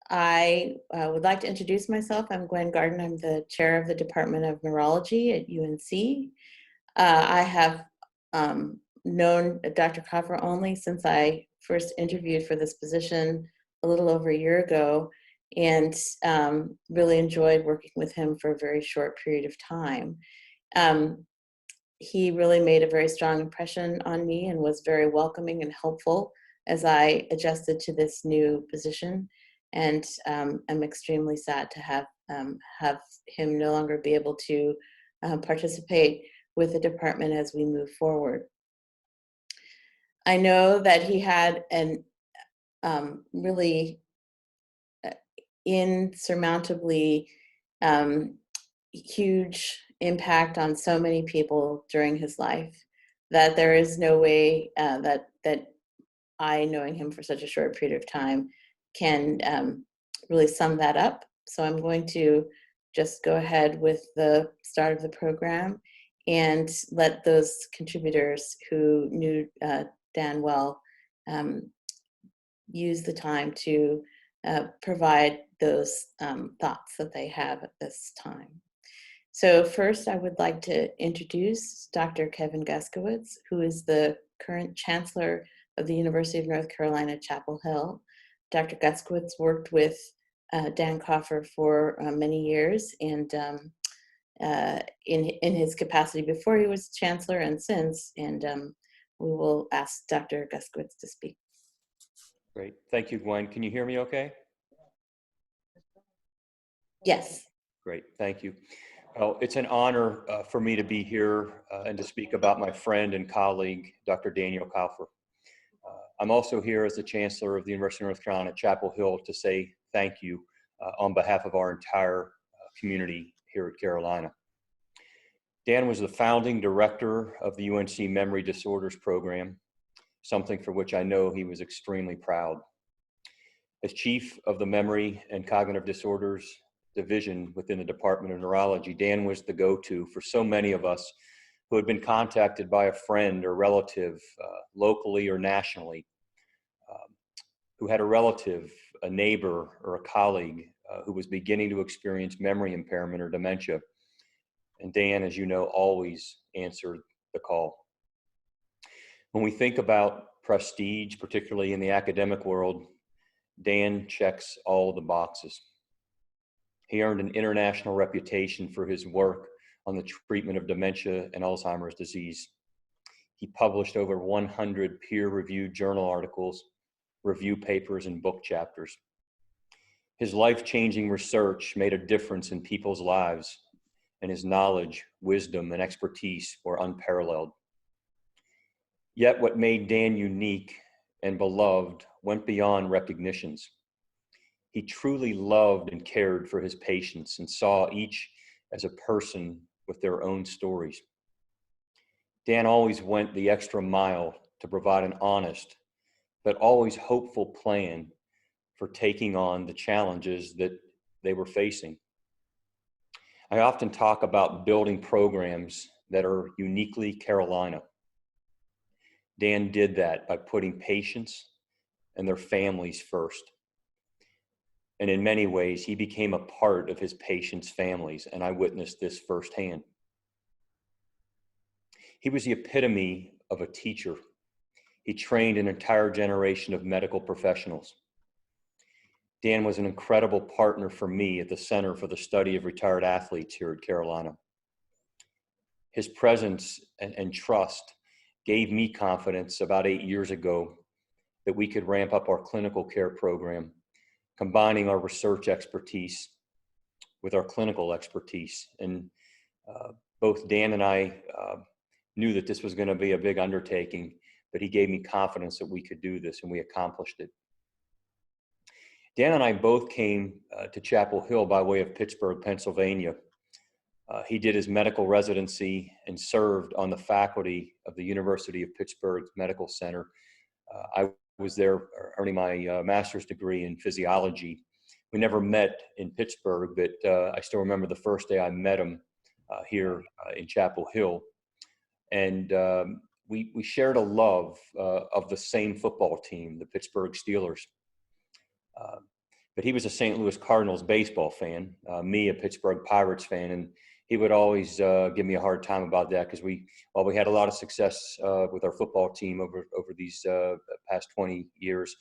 I would like to introduce myself. I'm Gwen Gardner. I'm the chair of the Department of Neurology at UNC. I have known Dr. Coffer only since I first interviewed for this position a little over a year ago, and really enjoyed working with him for a very short period of time. He really made a very strong impression on me and was very welcoming and helpful as I adjusted to this new position. And I'm extremely sad to have him no longer be able to participate with the department as we move forward. I know that he had an really insurmountably huge impact on so many people during his life that there is no way that I, knowing him for such a short period of time, can really sum that up. So I'm going to just go ahead with the start of the program and let those contributors who knew Dan well use the time to provide those thoughts that they have at this time. So first, I would like to introduce Dr. Kevin Gaskowitz, who is the current chancellor of the University of North Carolina, Chapel Hill. Dr. Gaskowitz worked with Dan Coffer for many years, and in his capacity before he was chancellor and since, and we will ask Dr. Gaskowitz to speak. Great. Thank you, Gwen. Can you hear me okay? Yes. Great. Thank you. Well, it's an honor for me to be here and to speak about my friend and colleague, Dr. Daniel Kaufer. I'm also here as the Chancellor of the University of North Carolina, Chapel Hill, to say thank you on behalf of our entire community here at Carolina. Dan was the founding director of the UNC Memory Disorders Program, something for which I know he was extremely proud. As chief of the Memory and Cognitive Disorders Division within the Department of Neurology, Dan was the go-to for so many of us who had been contacted by a friend or relative, locally or nationally, who had a relative, a neighbor, or a colleague who was beginning to experience memory impairment or dementia. And Dan, as you know, always answered the call. When we think about prestige, particularly in the academic world, Dan checks all the boxes. He earned an international reputation for his work on the treatment of dementia and Alzheimer's disease. He published over 100 peer-reviewed journal articles, review papers, and book chapters. His life-changing research made a difference in people's lives, and his knowledge, wisdom, and expertise were unparalleled. Yet what made Dan unique and beloved went beyond recognitions. He truly loved and cared for his patients and saw each as a person with their own stories. Dan always went the extra mile to provide an honest, but always hopeful plan for taking on the challenges that they were facing. I often talk about building programs that are uniquely Carolina. Dan did that by putting patients and their families first. And in many ways, he became a part of his patients' families, and I witnessed this firsthand. He was the epitome of a teacher. He trained an entire generation of medical professionals. Dan was an incredible partner for me at the Center for the Study of Retired Athletes here at Carolina. His presence and trust gave me confidence about 8 years ago that we could ramp up our clinical care program, combining our research expertise with our clinical expertise. And both Dan and I knew that this was going to be a big undertaking, but he gave me confidence that we could do this, and we accomplished it. Dan and I both came to Chapel Hill by way of Pittsburgh, Pennsylvania. He did his medical residency and served on the faculty of the University of Pittsburgh Medical Center. I was there earning my master's degree in physiology. We never met in Pittsburgh, but I still remember the first day I met him here in Chapel Hill. And we shared a love of the same football team, the Pittsburgh Steelers. but he was a St. Louis Cardinals baseball fan, me a Pittsburgh Pirates fan, and he would always give me a hard time about that because while we had a lot of success with our football team over these past 20 years,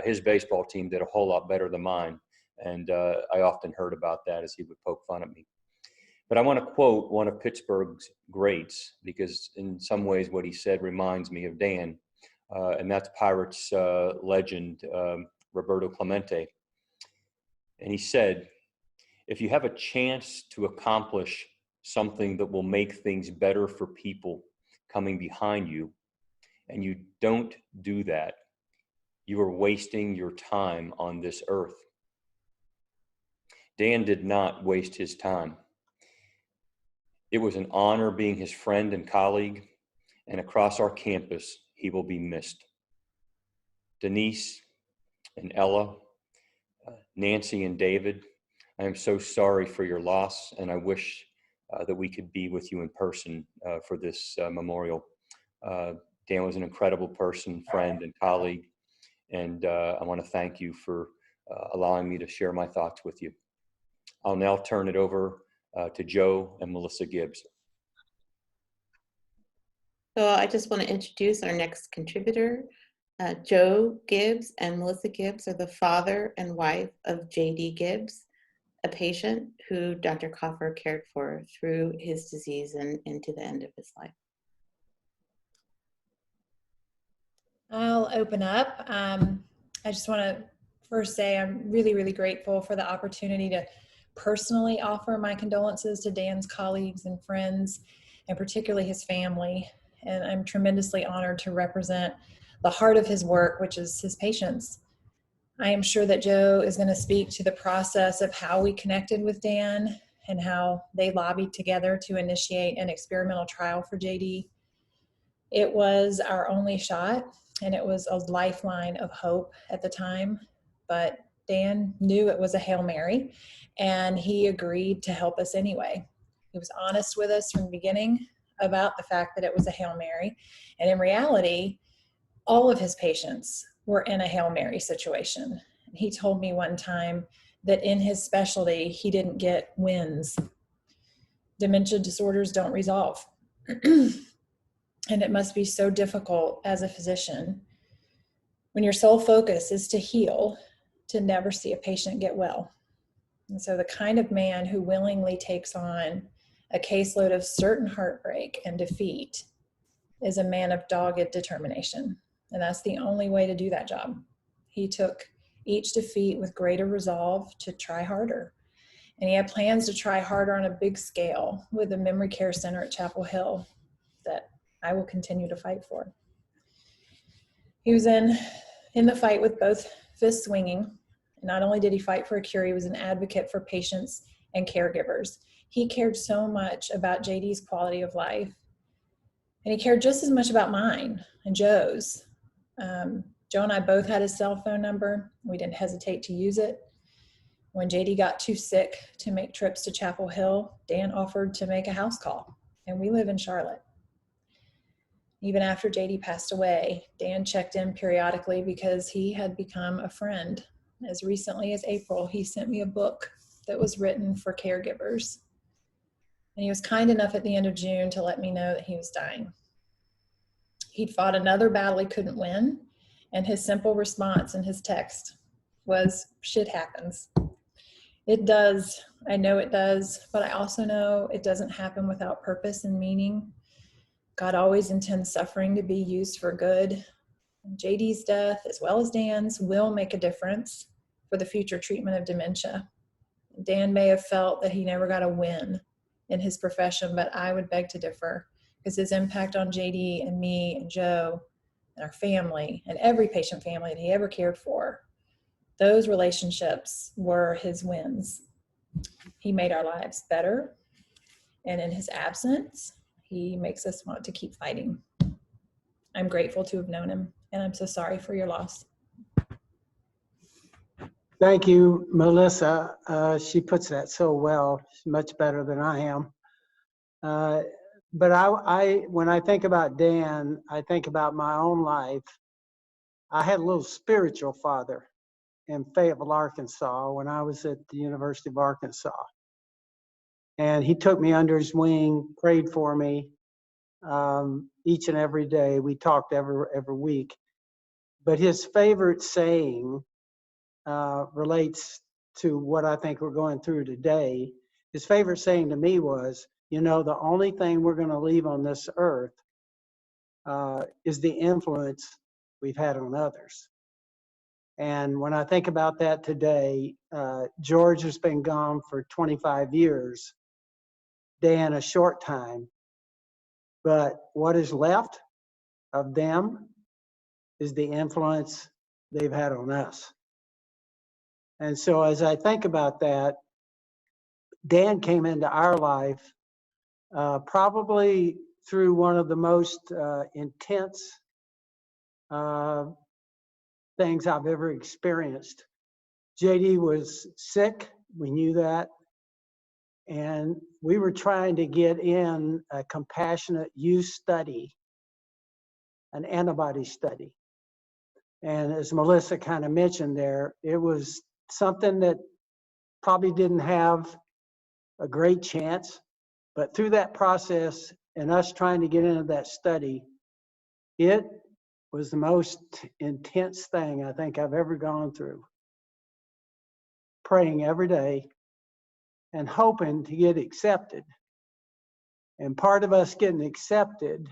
his baseball team did a whole lot better than mine, and I often heard about that as he would poke fun at me. But I want to quote one of Pittsburgh's greats because in some ways what he said reminds me of Dan, and that's Pirates legend Roberto Clemente. And he said, if you have a chance to accomplish something that will make things better for people coming behind you, and you don't do that, you are wasting your time on this earth. Dan did not waste his time. It was an honor being his friend and colleague, and across our campus, he will be missed. Denise and Ella, Nancy and David, I am so sorry for your loss, and I wish that we could be with you in person for this memorial. Dan was an incredible person, friend, and colleague, and I want to thank you for allowing me to share my thoughts with you. I'll now turn it over to Joe and Melissa Gibbs. So I just want to introduce our next contributor. Joe Gibbs and Melissa Gibbs are the father and wife of J.D. Gibbs, a patient who Dr. Coffer cared for through his disease and into the end of his life. I'll open up. I just want to first say I'm really, really grateful for the opportunity to personally offer my condolences to Dan's colleagues and friends, and particularly his family. And I'm tremendously honored to represent the heart of his work, which is his patients. I am sure that Joe is going to speak to the process of how we connected with Dan and how they lobbied together to initiate an experimental trial for JD. It was our only shot, and it was a lifeline of hope at the time, but Dan knew it was a Hail Mary, and he agreed to help us anyway. He was honest with us from the beginning about the fact that it was a Hail Mary, and in reality, all of his patients were in a Hail Mary situation. He told me one time that in his specialty, he didn't get wins. Dementia disorders don't resolve. And it must be so difficult as a physician when your sole focus is to heal, to never see a patient get well. And so the kind of man who willingly takes on a caseload of certain heartbreak and defeat is a man of dogged determination. And that's the only way to do that job. He took each defeat with greater resolve to try harder. And he had plans to try harder on a big scale with the Memory Care Center at Chapel Hill that I will continue to fight for. He was in the fight with both fists swinging. And not only did he fight for a cure, he was an advocate for patients and caregivers. He cared so much about JD's quality of life. And he cared just as much about mine and Joe's. Joe and I both had his cell phone number. We didn't hesitate to use it. When JD got too sick to make trips to Chapel Hill, Dan offered to make a house call. And we live in Charlotte. Even after JD passed away, Dan checked in periodically because he had become a friend. As recently as April, he sent me a book that was written for caregivers. And he was kind enough at the end of June to let me know that he was dying. He'd fought another battle he couldn't win, and his simple response in his text was, "Shit happens." It does. I know it does, but I also know it doesn't happen without purpose and meaning. God always intends suffering to be used for good. JD's death, as well as Dan's, will make a difference for the future treatment of dementia. Dan may have felt that he never got a win in his profession, but I would beg to differ, because his impact on JD and me and Joe and our family and every patient family that he ever cared for, those relationships were his wins. He made our lives better, and in his absence, he makes us want to keep fighting. I'm grateful to have known him, and I'm so sorry for your loss. Thank you, Melissa. She puts that so well. She's much better than I am. But when I think about Dan, I think about my own life. I had a little spiritual father. in Fayetteville, Arkansas, when I was at the University of Arkansas. And he took me under his wing, prayed for me each and every day. We talked every week. But his favorite saying relates to what I think we're going through today. His favorite saying to me was, you know, the only thing we're going to leave on this earth is the influence we've had on others. And when I think about that today, George has been gone for 25 years, Dan a short time, but what is left of them is the influence they've had on us. And so as I think about that, Dan came into our life probably through one of the most intense things I've ever experienced. JD was sick, we knew that, and we were trying to get in a compassionate use study, an antibody study. And as Melissa kind of mentioned there, it was something that probably didn't have a great chance, but through that process and us trying to get into that study, it was the most intense thing I think I've ever gone through. Praying every day and hoping to get accepted. And part of us getting accepted,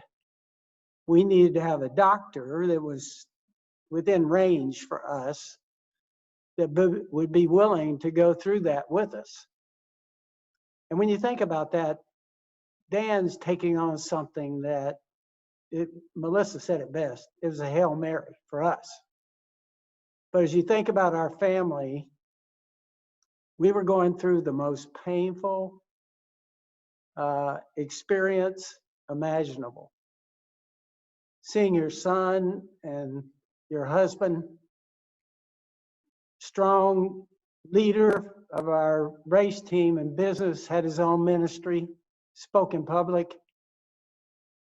we needed to have a doctor that was within range for us that would be willing to go through that with us. And when you think about that, Dan's taking on something that, Melissa said it best, it was a Hail Mary for us. But as you think about our family, we were going through the most painful experience imaginable. Seeing your son and your husband, strong leader of our race team and business, had his own ministry, spoke in public.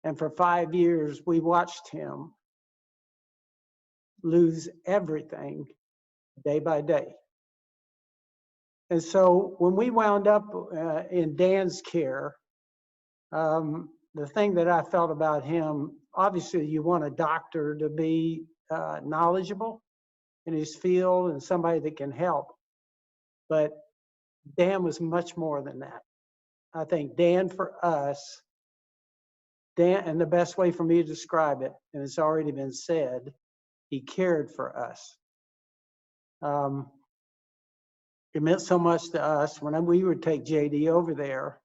And for 5 years, we watched him lose everything day by day. And so when we wound up in Dan's care, the thing that I felt about him, obviously you want a doctor to be knowledgeable in his field and somebody that can help. But Dan was much more than that. I think Dan for us, Dan, and the best way for me to describe it, and it's already been said, he cared for us. It meant so much to us when we would take JD over there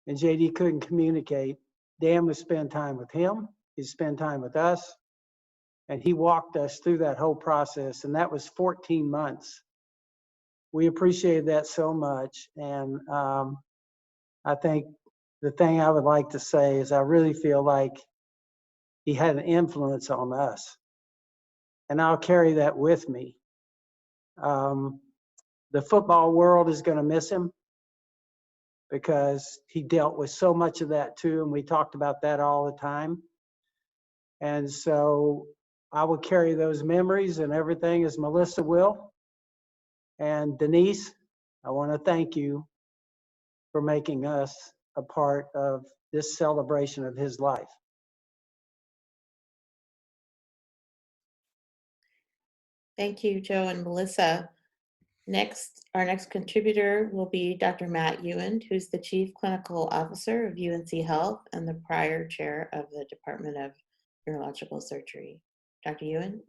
and JD couldn't communicate. Dan would spend time with him, he'd spend time with us, and he walked us through that whole process, and that was 14 months. We appreciated that so much, and I think the thing I would like to say is I really feel like he had an influence on us, and I'll carry that with me. The football world is going to miss him because he dealt with so much of that too, and we talked about that all the time. And so I will carry those memories and everything as Melissa will. And Denise, I want to thank you for making us a part of this celebration of his life. Thank you, Joe and Melissa. Our next contributor will be Dr. Matt Ewan, who's the Chief Clinical Officer of UNC Health and the prior chair of the Department of Neurological Surgery. Dr. Ewan?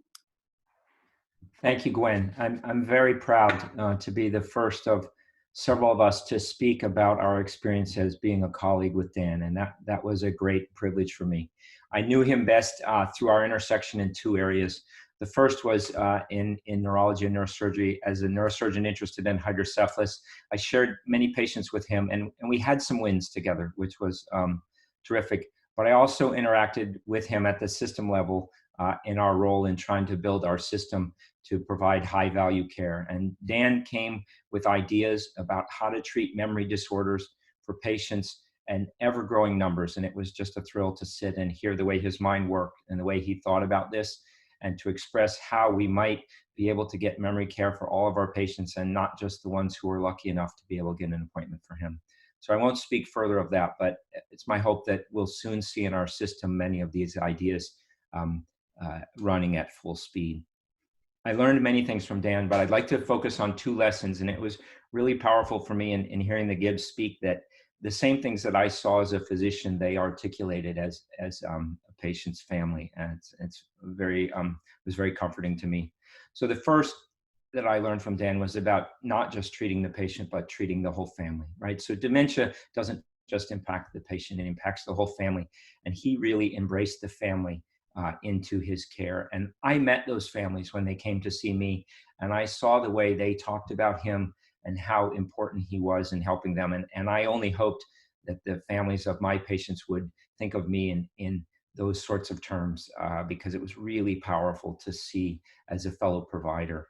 Thank you, Gwen. I'm very proud to be the first of several of us to speak about our experience as being a colleague with Dan, and that was a great privilege for me. I knew him best through our intersection in two areas. The first was in neurology and neurosurgery. As a neurosurgeon interested in hydrocephalus, I shared many patients with him, and we had some wins together, which was terrific. But I also interacted with him at the system level in our role in trying to build our system to provide high-value care. And Dan came with ideas about how to treat memory disorders for patients and ever-growing numbers. And it was just a thrill to sit and hear the way his mind worked and the way he thought about this. and to express how we might be able to get memory care for all of our patients and not just the ones who are lucky enough to be able to get an appointment for him. So I won't speak further of that, but it's my hope that we'll soon see in our system many of these ideas running at full speed. I learned many things from Dan, but I'd like to focus on 2 lessons, and it was really powerful for me in hearing the Gibbs speak that the same things that I saw as a physician, they articulated as a patient's family, and it's very was very comforting to me. So the first that I learned from Dan was about not just treating the patient, but treating the whole family, right? So dementia doesn't just impact the patient, it impacts the whole family, and he really embraced the family into his care. And I met those families when they came to see me, and I saw the way they talked about him and how important he was in helping them. And I only hoped that the families of my patients would think of me in those sorts of terms, because it was really powerful to see as a fellow provider.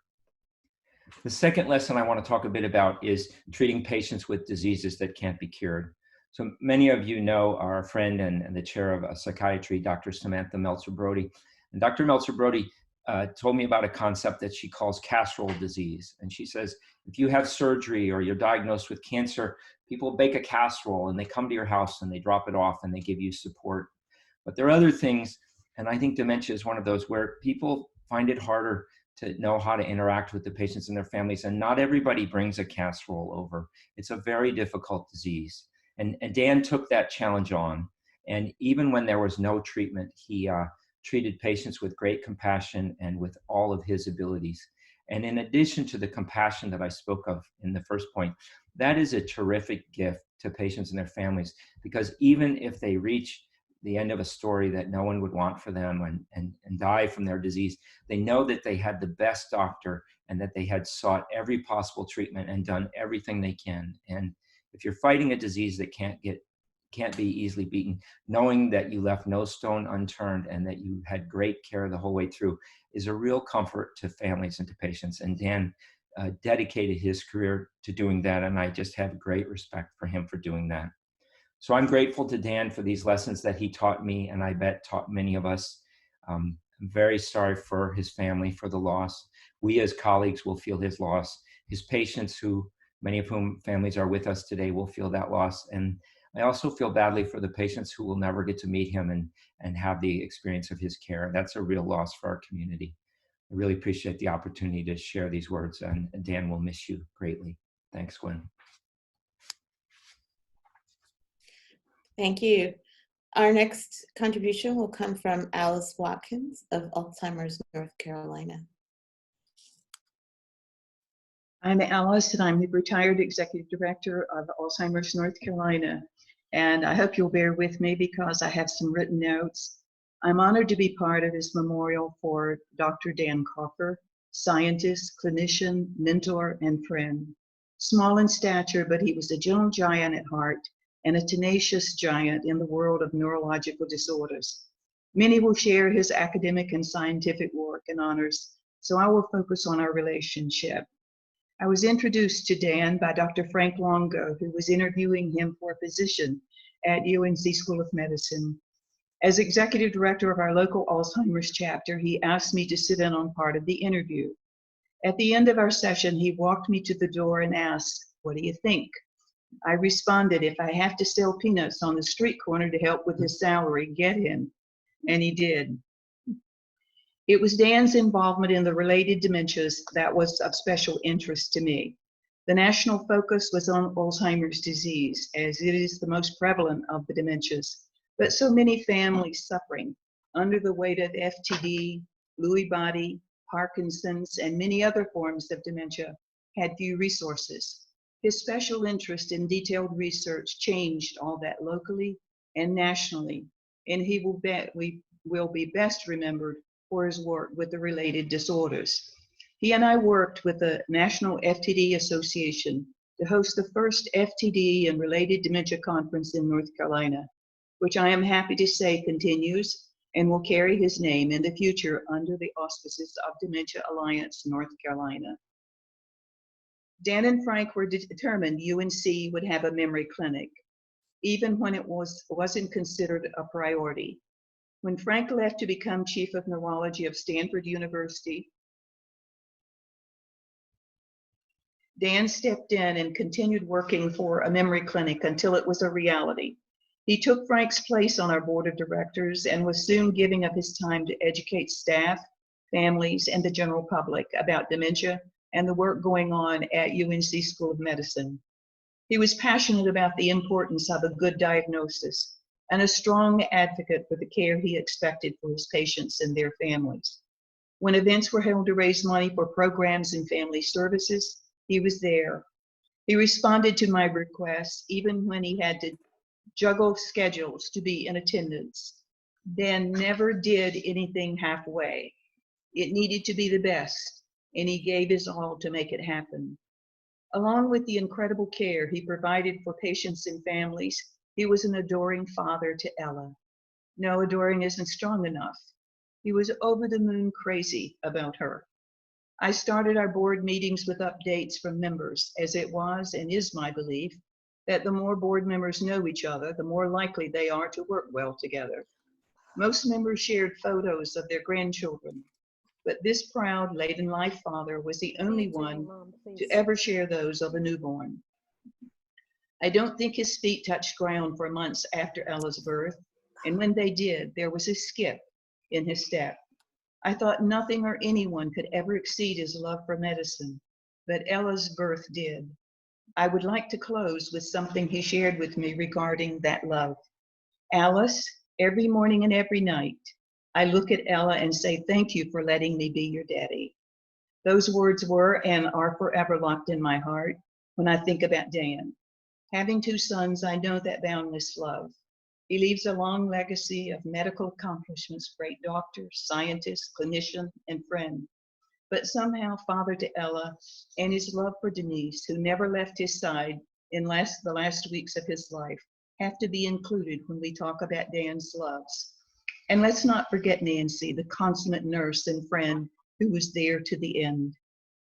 The second lesson I want to talk a bit about is treating patients with diseases that can't be cured. So many of you know our friend and the chair of psychiatry, Dr. Samantha Meltzer-Brody. And Dr. Meltzer-Brody told me about a concept that she calls casserole disease. And she says, if you have surgery or you're diagnosed with cancer, people bake a casserole and they come to your house and they drop it off and they give you support. But there are other things, and I think dementia is one of those where people find it harder to know how to interact with the patients and their families. And not everybody brings a casserole over. It's a very difficult disease. And Dan took that challenge on. And even when there was no treatment, he treated patients with great compassion and with all of his abilities. And in addition to the compassion that I spoke of in the first point, that is a terrific gift to patients and their families, because even if they reach the end of a story that no one would want for them and die from their disease, they know that they had the best doctor and that they had sought every possible treatment and done everything they can. And if you're fighting a disease that can't be easily beaten, knowing that you left no stone unturned and that you had great care the whole way through is a real comfort to families and to patients. And Dan dedicated his career to doing that, and I just have great respect for him for doing that. So I'm grateful to Dan for these lessons that he taught me, and I bet taught many of us. I'm very sorry for his family, for the loss. We as colleagues will feel his loss. His patients, who many of whom families are with us today, will feel that loss. And I also feel badly for the patients who will never get to meet him and have the experience of his care. That's a real loss for our community. I really appreciate the opportunity to share these words, and Dan will miss you greatly. Thanks, Gwen. Thank you. Our next contribution will come from Alice Watkins of Alzheimer's North Carolina. I'm Alice, and I'm the retired executive director of Alzheimer's North Carolina. And I hope you'll bear with me because I have some written notes. I'm honored to be part of this memorial for Dr. Dan Coffer, scientist, clinician, mentor, and friend. Small in stature, but he was a gentle giant at heart and a tenacious giant in the world of neurological disorders. Many will share his academic and scientific work and honors, so I will focus on our relationship. I was introduced to Dan by Dr. Frank Longo, who was interviewing him for a position at UNC School of Medicine. As executive director of our local Alzheimer's chapter, he asked me to sit in on part of the interview. At the end of our session, he walked me to the door and asked, "What do you think?" I responded, "If I have to sell peanuts on the street corner to help with his salary, get him." And he did. It was Dan's involvement in the related dementias that was of special interest to me. The national focus was on Alzheimer's disease, as it is the most prevalent of the dementias, but so many families suffering under the weight of FTD, Lewy body, Parkinson's, and many other forms of dementia had few resources. His special interest in detailed research changed all that locally and nationally, and he will be best remembered for his work with the related disorders. He and I worked with the National FTD Association to host the first FTD and related dementia conference in North Carolina, which I am happy to say continues and will carry his name in the future under the auspices of Dementia Alliance North Carolina. Dan and Frank were determined UNC would have a memory clinic, even when it wasn't considered a priority. When Frank left to become chief of neurology of Stanford University, Dan stepped in and continued working for a memory clinic until it was a reality. He took Frank's place on our board of directors and was soon giving up his time to educate staff, families, and the general public about dementia and the work going on at UNC School of Medicine. He was passionate about the importance of a good diagnosis and a strong advocate for the care he expected for his patients and their families. When events were held to raise money for programs and family services, he was there. He responded to my requests even when he had to juggle schedules to be in attendance. Dan never did anything halfway. It needed to be the best, and he gave his all to make it happen. Along with the incredible care he provided for patients and families, he was an adoring father to Ella. No, adoring isn't strong enough. He was over the moon crazy about her. I started our board meetings with updates from members, as it was and is my belief that the more board members know each other, the more likely they are to work well together. Most members shared photos of their grandchildren, but this proud late-in-life father was the only one to ever share those of a newborn. I don't think his feet touched ground for months after Ella's birth, and when they did, there was a skip in his step. I thought nothing or anyone could ever exceed his love for medicine, but Ella's birth did. I would like to close with something he shared with me regarding that love. Alice, every morning and every night, I look at Ella and say, thank you for letting me be your daddy. Those words were and are forever locked in my heart when I think about Dan. Having two sons, I know that boundless love. He leaves a long legacy of medical accomplishments, great doctor, scientist, clinician, and friend. But somehow father to Ella and his love for Denise, who never left his side in the last weeks of his life, have to be included when we talk about Dan's loves. And let's not forget Nancy, the consummate nurse and friend who was there to the end.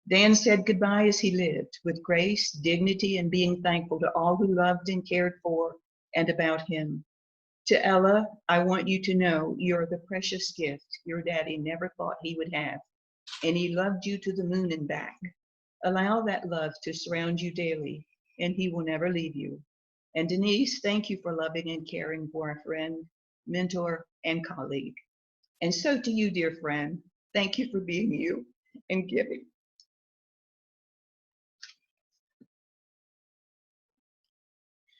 Dan said goodbye as he lived, with grace, dignity, and being thankful to all who loved and cared for and about him. To Ella, I want you to know you're the precious gift your daddy never thought he would have, and he loved you to the moon and back. Allow that love to surround you daily, and he will never leave you. And Denise, thank you for loving and caring for our friend, mentor, and colleague. And so to you, dear friend, thank you for being you and giving.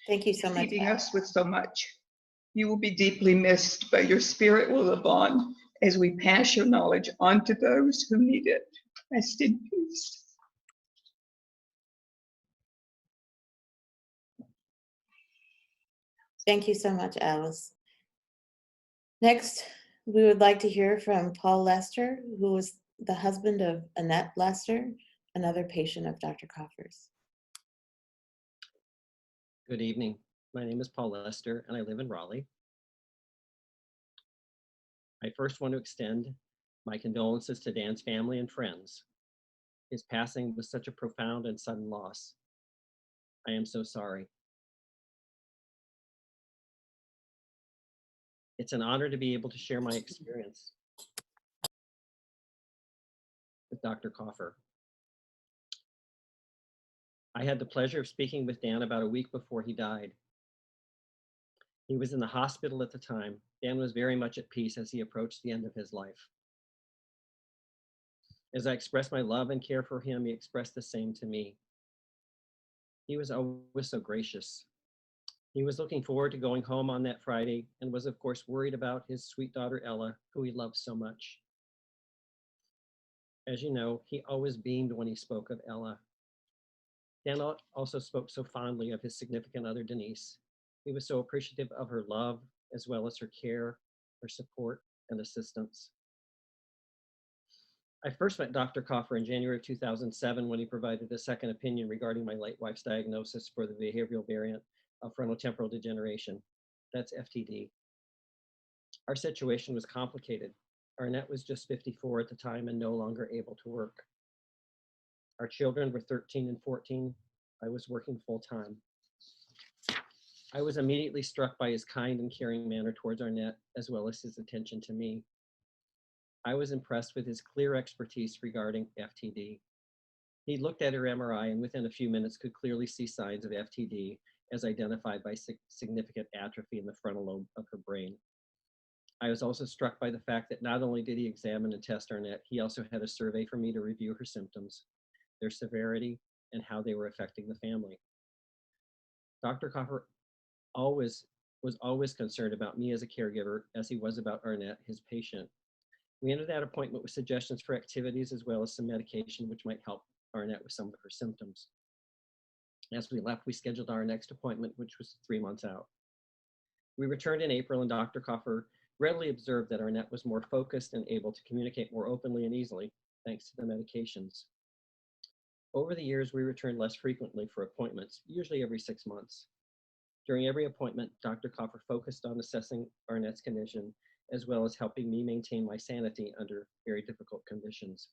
Thank you so much. Feeding us with so much. You will be deeply missed, but your spirit will live on as we pass your knowledge on to those who need it. Rest in peace. Thank you so much, Alice. Next, we would like to hear from Paul Lester, who was the husband of Annette Lester, another patient of Dr. Coffer's. Good evening. My name is Paul Lester, and I live in Raleigh. I first want to extend my condolences to Dan's family and friends. His passing was such a profound and sudden loss. I am so sorry. It's an honor to be able to share my experience with Dr. Coffer. I had the pleasure of speaking with Dan about a week before he died. He was in the hospital at the time. Dan was very much at peace as he approached the end of his life. As I expressed my love and care for him, he expressed the same to me. He was always so gracious. He was looking forward to going home on that Friday and was, of course, worried about his sweet daughter, Ella, who he loved so much. As you know, he always beamed when he spoke of Ella. Dan also spoke so fondly of his significant other, Denise. He was so appreciative of her love, as well as her care, her support, and assistance. I first met Dr. Coffer in January of 2007 when he provided a second opinion regarding my late wife's diagnosis for the behavioral variant of frontotemporal degeneration. That's FTD. Our situation was complicated. Annette was just 54 at the time and no longer able to work. Our children were 13 and 14. I was working full time. I was immediately struck by his kind and caring manner towards Arnett, as well as his attention to me. I was impressed with his clear expertise regarding FTD. He looked at her MRI and within a few minutes could clearly see signs of FTD as identified by significant atrophy in the frontal lobe of her brain. I was also struck by the fact that not only did he examine and test Arnett, he also had a survey for me to review her symptoms, their severity, and how they were affecting the family. Dr. Coffer was always concerned about me as a caregiver as he was about Arnett, his patient. We ended that appointment with suggestions for activities as well as some medication which might help Arnett with some of her symptoms. As we left, we scheduled our next appointment, which was 3 months out. We returned in April and Dr. Coffer readily observed that Arnett was more focused and able to communicate more openly and easily thanks to the medications. Over the years, we returned less frequently for appointments, usually every 6 months. During every appointment, Dr. Coffer focused on assessing Arnett's condition, as well as helping me maintain my sanity under very difficult conditions.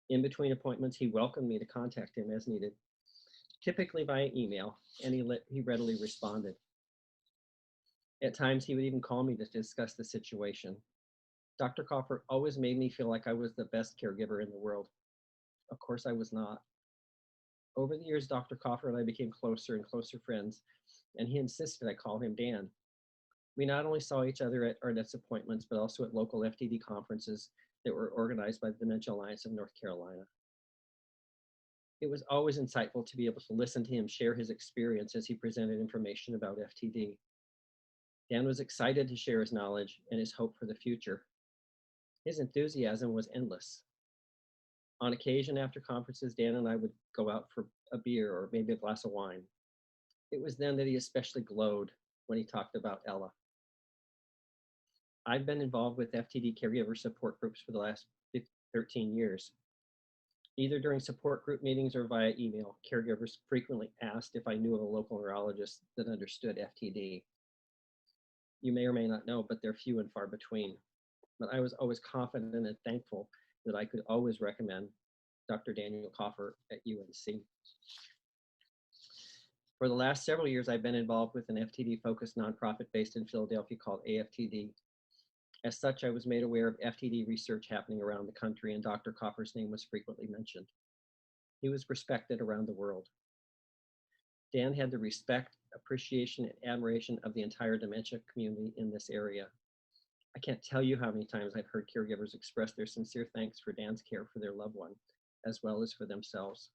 In between appointments, he welcomed me to contact him as needed, typically via email, and he readily responded. At times, he would even call me to discuss the situation. Dr. Coffer always made me feel like I was the best caregiver in the world. Of course, I was not. Over the years, Dr. Coffer and I became closer and closer friends, and he insisted I call him Dan. We not only saw each other at Arnett's appointments, but also at local FTD conferences that were organized by the Dementia Alliance of North Carolina. It was always insightful to be able to listen to him share his experience as he presented information about FTD. Dan was excited to share his knowledge and his hope for the future. His enthusiasm was endless. On occasion after conferences, Dan and I would go out for a beer or maybe a glass of wine. It was then that he especially glowed when he talked about Ella. I've been involved with FTD caregiver support groups for the last 13 years. Either during support group meetings or via email, caregivers frequently asked if I knew of a local neurologist that understood FTD. You may or may not know, but they're few and far between. But I was always confident and thankful that I could always recommend Dr. Daniel Coffer at UNC. For the last several years, I've been involved with an FTD-focused nonprofit based in Philadelphia called AFTD. As such, I was made aware of FTD research happening around the country, and Dr. Coffer's name was frequently mentioned. He was respected around the world. Dan had the respect, appreciation, and admiration of the entire dementia community in this area. I can't tell you how many times I've heard caregivers express their sincere thanks for Dan's care for their loved one, as well as for themselves.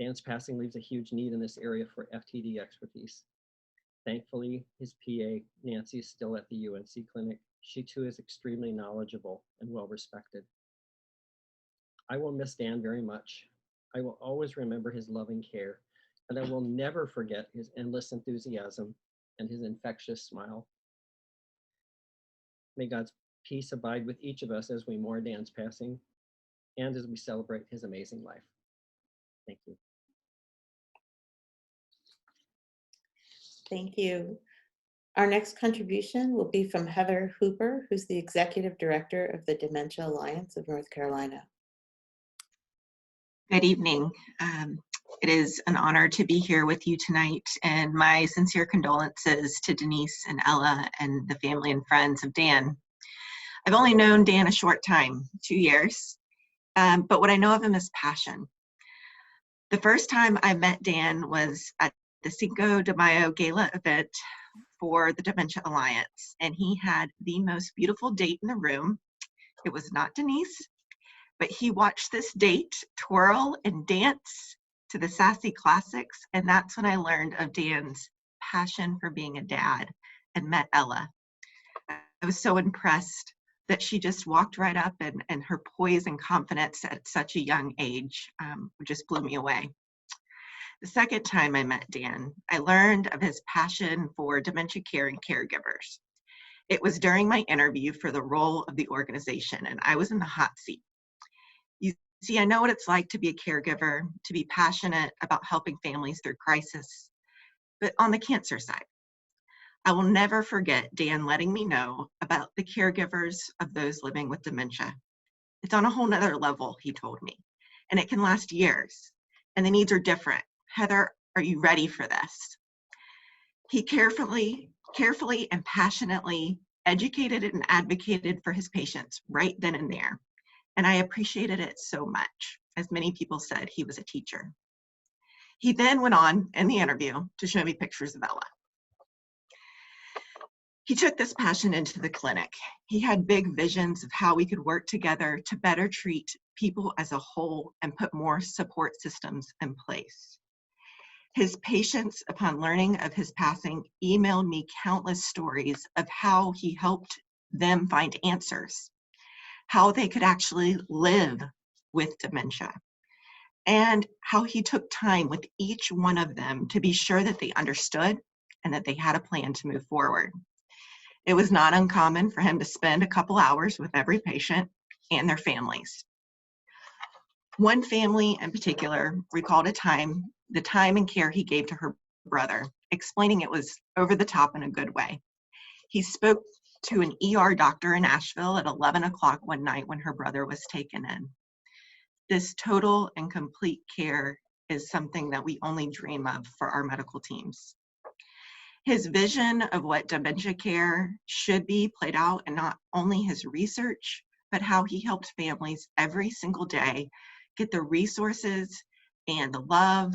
Dan's passing leaves a huge need in this area for FTD expertise. Thankfully, his PA, Nancy, is still at the UNC clinic. She too is extremely knowledgeable and well respected. I will miss Dan very much. I will always remember his loving care, and I will never forget his endless enthusiasm and his infectious smile. May God's peace abide with each of us as we mourn Dan's passing and as we celebrate his amazing life. Thank you. Thank you. Our next contribution will be from Heather Hooper, who's the Executive Director of the Dementia Alliance of North Carolina. Good evening. It is an honor to be here with you tonight, and my sincere condolences to Denise and Ella and the family and friends of Dan. I've only known Dan a short time, 2 years, but what I know of him is passion. The first time I met Dan was at the Cinco de Mayo Gala event for the Dementia Alliance, and he had the most beautiful date in the room. It was not Denise, but he watched this date twirl and dance to the sassy classics, and that's when I learned of Dan's passion for being a dad and met Ella. I was so impressed that she just walked right up, and her poise and confidence at such a young age just blew me away. The second time I met Dan, I learned of his passion for dementia care and caregivers. It was during my interview for the role of the organization, and I was in the hot seat. You see, I know what it's like to be a caregiver, to be passionate about helping families through crisis, but on the cancer side. I will never forget Dan letting me know about the caregivers of those living with dementia. It's on a whole nother level, he told me, and it can last years, and the needs are different. Heather, are you ready for this? He carefully and passionately educated and advocated for his patients right then and there. And I appreciated it so much. As many people said, he was a teacher. He then went on in the interview to show me pictures of Ella. He took this passion into the clinic. He had big visions of how we could work together to better treat people as a whole and put more support systems in place. His patients, upon learning of his passing, emailed me countless stories of how he helped them find answers, how they could actually live with dementia, and how he took time with each one of them to be sure that they understood and that they had a plan to move forward. It was not uncommon for him to spend a couple hours with every patient and their families. One family in particular recalled the time and care he gave to her brother, explaining it was over the top in a good way. He spoke to an ER doctor in Asheville at 11 o'clock one night when her brother was taken in. This total and complete care is something that we only dream of for our medical teams. His vision of what dementia care should be played out in not only his research, but how he helped families every single day get the resources and the love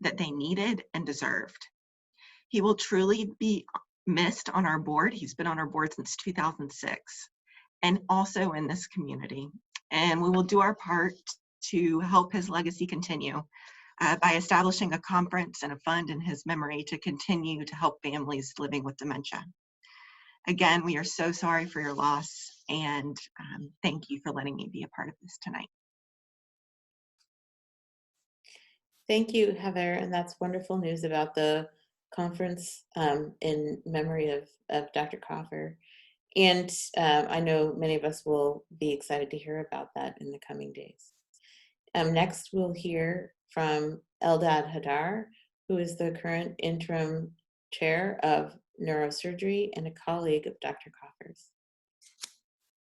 that they needed and deserved. He will truly be missed on our board. He's been on our board since 2006 and also in this community. And we will do our part to help his legacy continue by establishing a conference and a fund in his memory to continue to help families living with dementia. Again, we are so sorry for your loss, and thank you for letting me be a part of this tonight. Thank you, Heather, and that's wonderful news about the conference in memory of Dr. Coffer. And I know many of us will be excited to hear about that in the coming days. Next, we'll hear from Eldad Hadar, who is the current interim chair of neurosurgery and a colleague of Dr. Coffer's.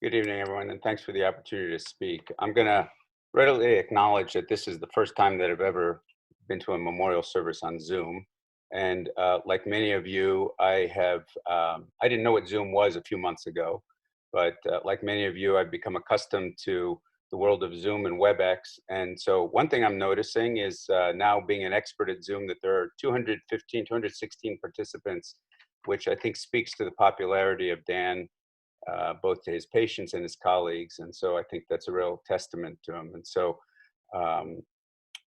Good evening, everyone, and thanks for the opportunity to speak. I'm going to readily acknowledge that this is the first time that I've ever been to a memorial service on Zoom. And like many of you, I didn't know what Zoom was a few months ago, but like many of you, I've become accustomed to the world of Zoom and WebEx. And so one thing I'm noticing is now being an expert at Zoom that there are 216 participants, which I think speaks to the popularity of Dan, both to his patients and his colleagues. And so I think that's a real testament to him. And so,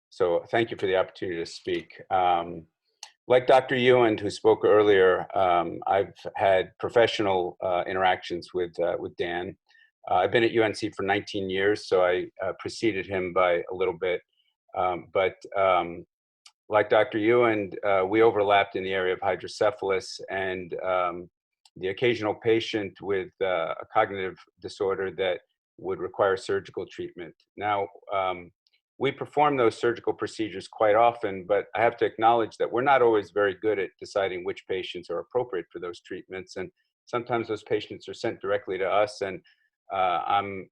so thank you for the opportunity to speak. Like Dr. Ewan, who spoke earlier, I've had professional interactions with Dan. I've been at UNC for 19 years, so I preceded him by a little bit. But like Dr. Ewan, we overlapped in the area of hydrocephalus and the occasional patient with a cognitive disorder that would require surgical treatment. Now, we perform those surgical procedures quite often, but I have to acknowledge that we're not always very good at deciding which patients are appropriate for those treatments. And sometimes those patients are sent directly to us, and I'm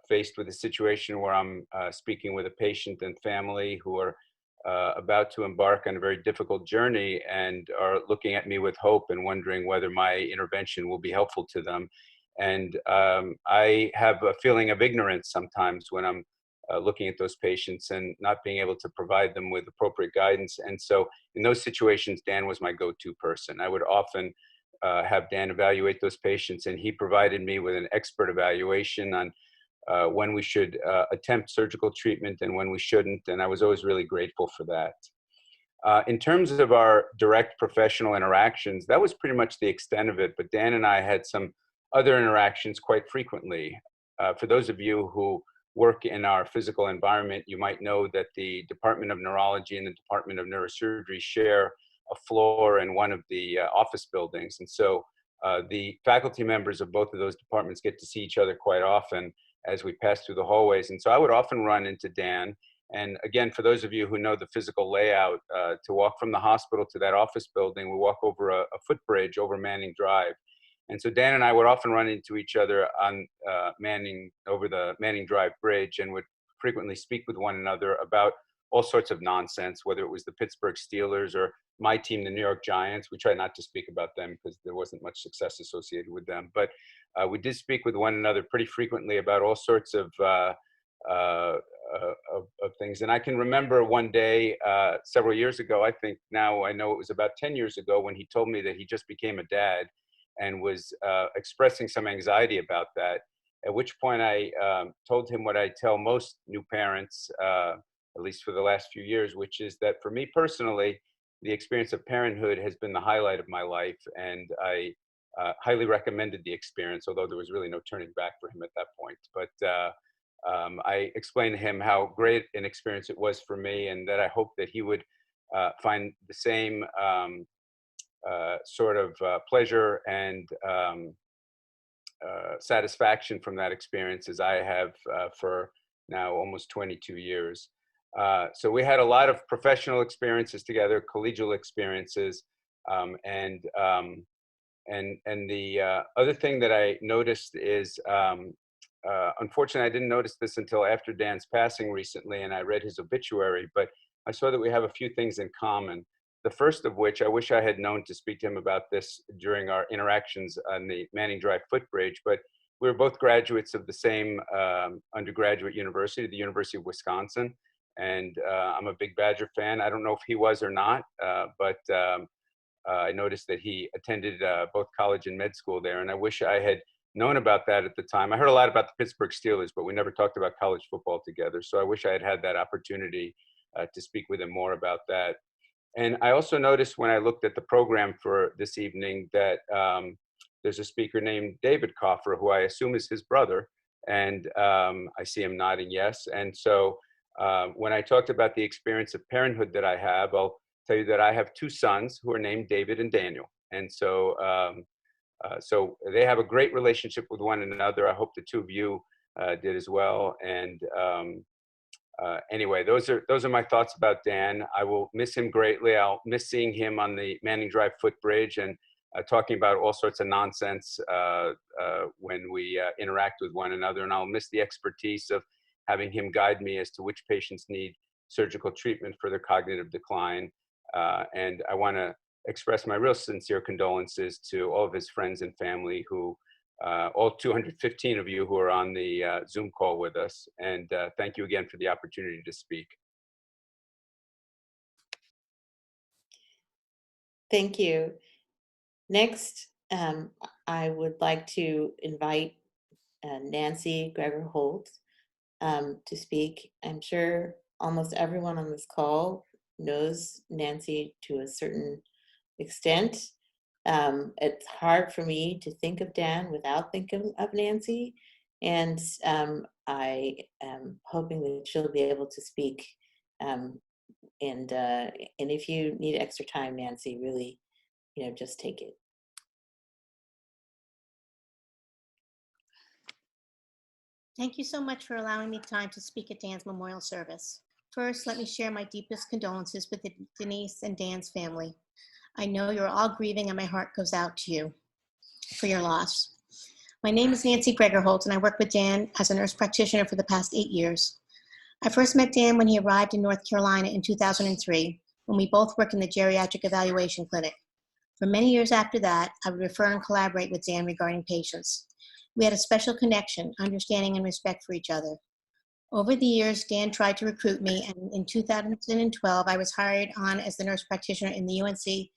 faced with a situation where I'm speaking with a patient and family who are about to embark on a very difficult journey and are looking at me with hope and wondering whether my intervention will be helpful to them. And I have a feeling of ignorance sometimes when I'm looking at those patients and not being able to provide them with appropriate guidance. And so in those situations, Dan was my go-to person. I would often have Dan evaluate those patients, and he provided me with an expert evaluation on when we should attempt surgical treatment and when we shouldn't, and I was always really grateful for that. In terms of our direct professional interactions, that was pretty much the extent of it, but Dan and I had some other interactions quite frequently. For those of you who work in our physical environment, you might know that the Department of Neurology and the Department of Neurosurgery share a floor in one of the office buildings. And so the faculty members of both of those departments get to see each other quite often as we pass through the hallways. And so I would often run into Dan. And again, for those of you who know the physical layout, to walk from the hospital to that office building, we walk over a footbridge over Manning Drive. And so Dan and I would often run into each other on over the Manning Drive bridge, and would frequently speak with one another about all sorts of nonsense, whether it was the Pittsburgh Steelers or my team, the New York Giants. We try not to speak about them because there wasn't much success associated with them. But we did speak with one another pretty frequently about all sorts of things. And I can remember one day several years ago, I think now I know it was about 10 years ago, when he told me that he just became a dad and was expressing some anxiety about that. At which point I told him what I tell most new parents, at least for the last few years, which is that for me personally, the experience of parenthood has been the highlight of my life. And I highly recommended the experience, although there was really no turning back for him at that point. But I explained to him how great an experience it was for me, and that I hope that he would find the same sort of pleasure and satisfaction from that experience as I have for now almost 22 years. So we had a lot of professional experiences together, collegial experiences, and the other thing that I noticed is, unfortunately, I didn't notice this until after Dan's passing recently, and I read his obituary, but I saw that we have a few things in common. The first of which, I wish I had known to speak to him about this during our interactions on the Manning Drive footbridge, but we were both graduates of the same undergraduate university, the University of Wisconsin, and I'm a big Badger fan. I don't know if he was or not, but I noticed that he attended both college and med school there, and I wish I had known about that at the time. I heard a lot about the Pittsburgh Steelers, but we never talked about college football together, so I wish I had had that opportunity to speak with him more about that. And I also noticed when I looked at the program for this evening that there's a speaker named David Coffer, who I assume is his brother, and I see him nodding yes. And so when I talked about the experience of parenthood that I have, I'll tell you that I have two sons who are named David and Daniel. And so so they have a great relationship with one another. I hope the two of you did as well. And anyway, those are my thoughts about Dan. I will miss him greatly. I'll miss seeing him on the Manning Drive footbridge and talking about all sorts of nonsense when we interact with one another. And I'll miss the expertise of having him guide me as to which patients need surgical treatment for their cognitive decline. And I want to express my real sincere condolences to all of his friends and family who all 215 of you who are on the Zoom call with us. And thank you again for the opportunity to speak. Thank you. Next, I would like to invite Nancy Gregor Holt to speak. I'm sure almost everyone on this call knows Nancy to a certain extent. It's hard for me to think of Dan without thinking of Nancy, and I am hoping that she'll be able to speak. And if you need extra time, Nancy, really, just take it. Thank you so much for allowing me time to speak at Dan's memorial service. First, let me share my deepest condolences with Denise and Dan's family. I know you're all grieving, and my heart goes out to you for your loss. My name is Nancy Gregor Holt, and I work with Dan as a nurse practitioner for the past 8 years. I first met Dan when he arrived in North Carolina in 2003, when we both worked in the geriatric evaluation clinic. For many years after that, I would refer and collaborate with Dan regarding patients. We had a special connection, understanding, and respect for each other. Over the years, Dan tried to recruit me, and in 2012, I was hired on as the nurse practitioner in the UNC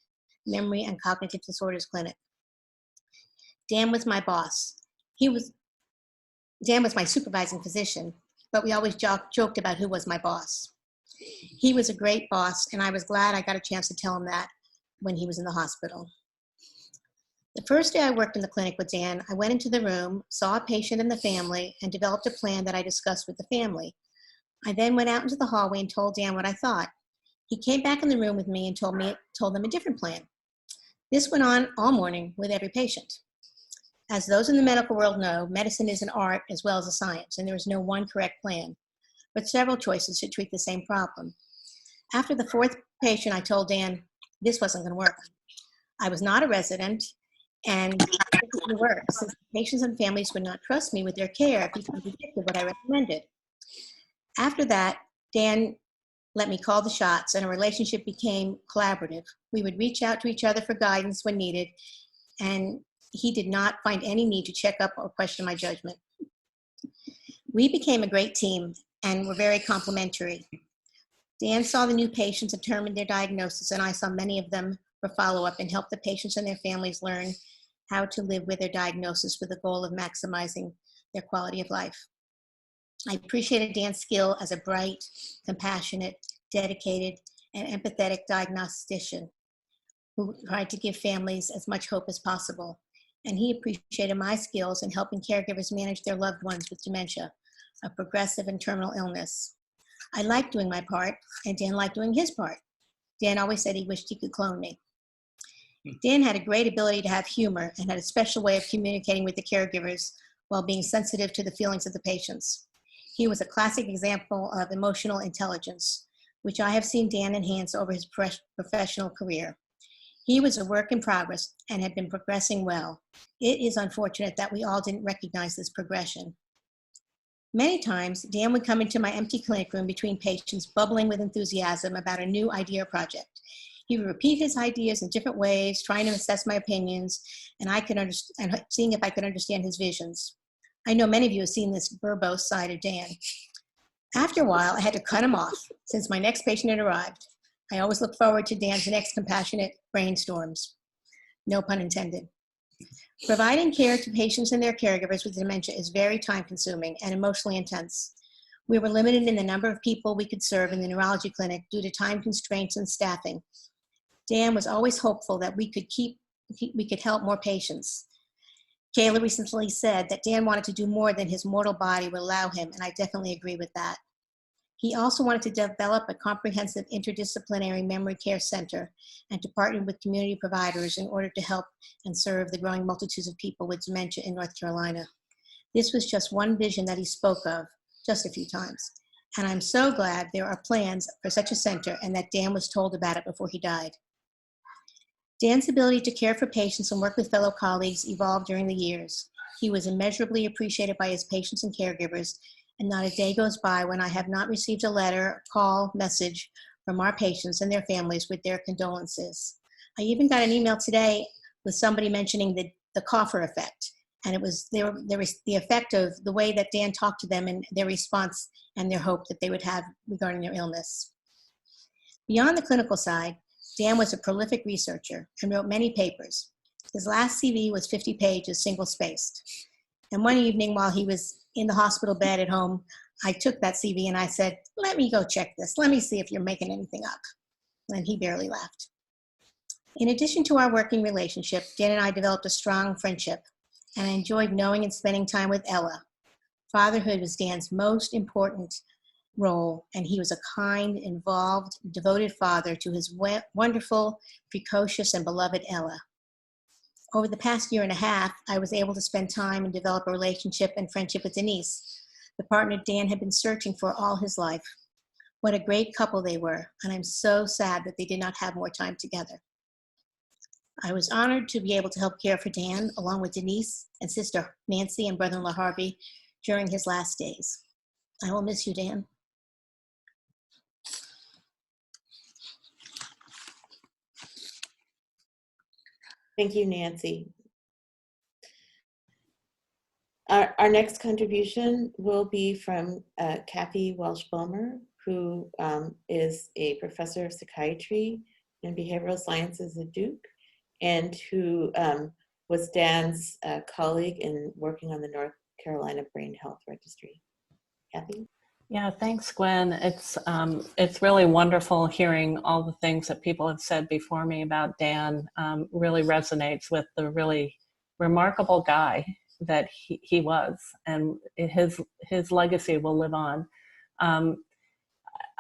Memory and Cognitive Disorders Clinic. Dan was my boss. Dan was my supervising physician, but we always joked about who was my boss. He was a great boss, and I was glad I got a chance to tell him that when he was in the hospital. The first day I worked in the clinic with Dan, I went into the room, saw a patient and the family, and developed a plan that I discussed with the family. I then went out into the hallway and told Dan what I thought. He came back in the room with me and told them a different plan. This went on all morning with every patient. As those in the medical world know, medicine is an art as well as a science, and there is no one correct plan, but several choices to treat the same problem. After the fourth patient, I told Dan this wasn't going to work. I was not a resident, and it didn't work since patients and families would not trust me with their care if he contradicted what I recommended. After that, Dan let me call the shots, and our relationship became collaborative. We would reach out to each other for guidance when needed, and he did not find any need to check up or question my judgment. We became a great team and were very complimentary. Dan saw the new patients, determined their diagnosis, and I saw many of them for follow-up and helped the patients and their families learn how to live with their diagnosis with the goal of maximizing their quality of life. I appreciated Dan's skill as a bright, compassionate, dedicated, and empathetic diagnostician who tried to give families as much hope as possible. And he appreciated my skills in helping caregivers manage their loved ones with dementia, a progressive and terminal illness. I liked doing my part, and Dan liked doing his part. Dan always said he wished he could clone me. Dan had a great ability to have humor and had a special way of communicating with the caregivers while being sensitive to the feelings of the patients. He was a classic example of emotional intelligence, which I have seen Dan enhance over his professional career. He was a work in progress and had been progressing well. It is unfortunate that we all didn't recognize this progression. Many times, Dan would come into my empty clinic room between patients, bubbling with enthusiasm about a new idea or project. He would repeat his ideas in different ways, trying to assess my opinions, and seeing if I could understand his visions. I know many of you have seen this verbose side of Dan. After a while, I had to cut him off since my next patient had arrived. I always look forward to Dan's next compassionate brainstorms. No pun intended. Providing care to patients and their caregivers with dementia is very time-consuming and emotionally intense. We were limited in the number of people we could serve in the neurology clinic due to time constraints and staffing. Dan was always hopeful that we could help more patients. Kayla recently said that Dan wanted to do more than his mortal body would allow him, and I definitely agree with that. He also wanted to develop a comprehensive interdisciplinary memory care center and to partner with community providers in order to help and serve the growing multitudes of people with dementia in North Carolina. This was just one vision that he spoke of just a few times, and I'm so glad there are plans for such a center and that Dan was told about it before he died. Dan's ability to care for patients and work with fellow colleagues evolved during the years. He was immeasurably appreciated by his patients and caregivers, and not a day goes by when I have not received a letter, call, message from our patients and their families with their condolences. I even got an email today with somebody mentioning the Coffer effect, and it was there was the effect of the way that Dan talked to them and their response and their hope that they would have regarding their illness. Beyond the clinical side, Dan was a prolific researcher and wrote many papers. His last CV was 50 pages, single-spaced. And one evening while he was in the hospital bed at home, I took that CV and I said, let me go check this. Let me see if you're making anything up. And he barely laughed. In addition to our working relationship, Dan and I developed a strong friendship, and I enjoyed knowing and spending time with Ella. Fatherhood was Dan's most important role, and he was a kind, involved, devoted father to his wonderful, precocious, and beloved Ella. Over the past year and a half, I was able to spend time and develop a relationship and friendship with Denise, the partner Dan had been searching for all his life. What a great couple they were, and I'm so sad that they did not have more time together. I was honored to be able to help care for Dan, along with Denise and sister Nancy and brother-in-law Harvey, during his last days. I will miss you, Dan. Thank you, Nancy. Our next contribution will be from Kathy Welsh-Bulmer, who is a professor of psychiatry and behavioral sciences at Duke, and who was Dan's colleague in working on the North Carolina Brain Health Registry. Kathy? Yeah, thanks, Gwen. It's really wonderful hearing all the things that people have said before me about Dan. Really resonates with the really remarkable guy that he was, and his legacy will live on.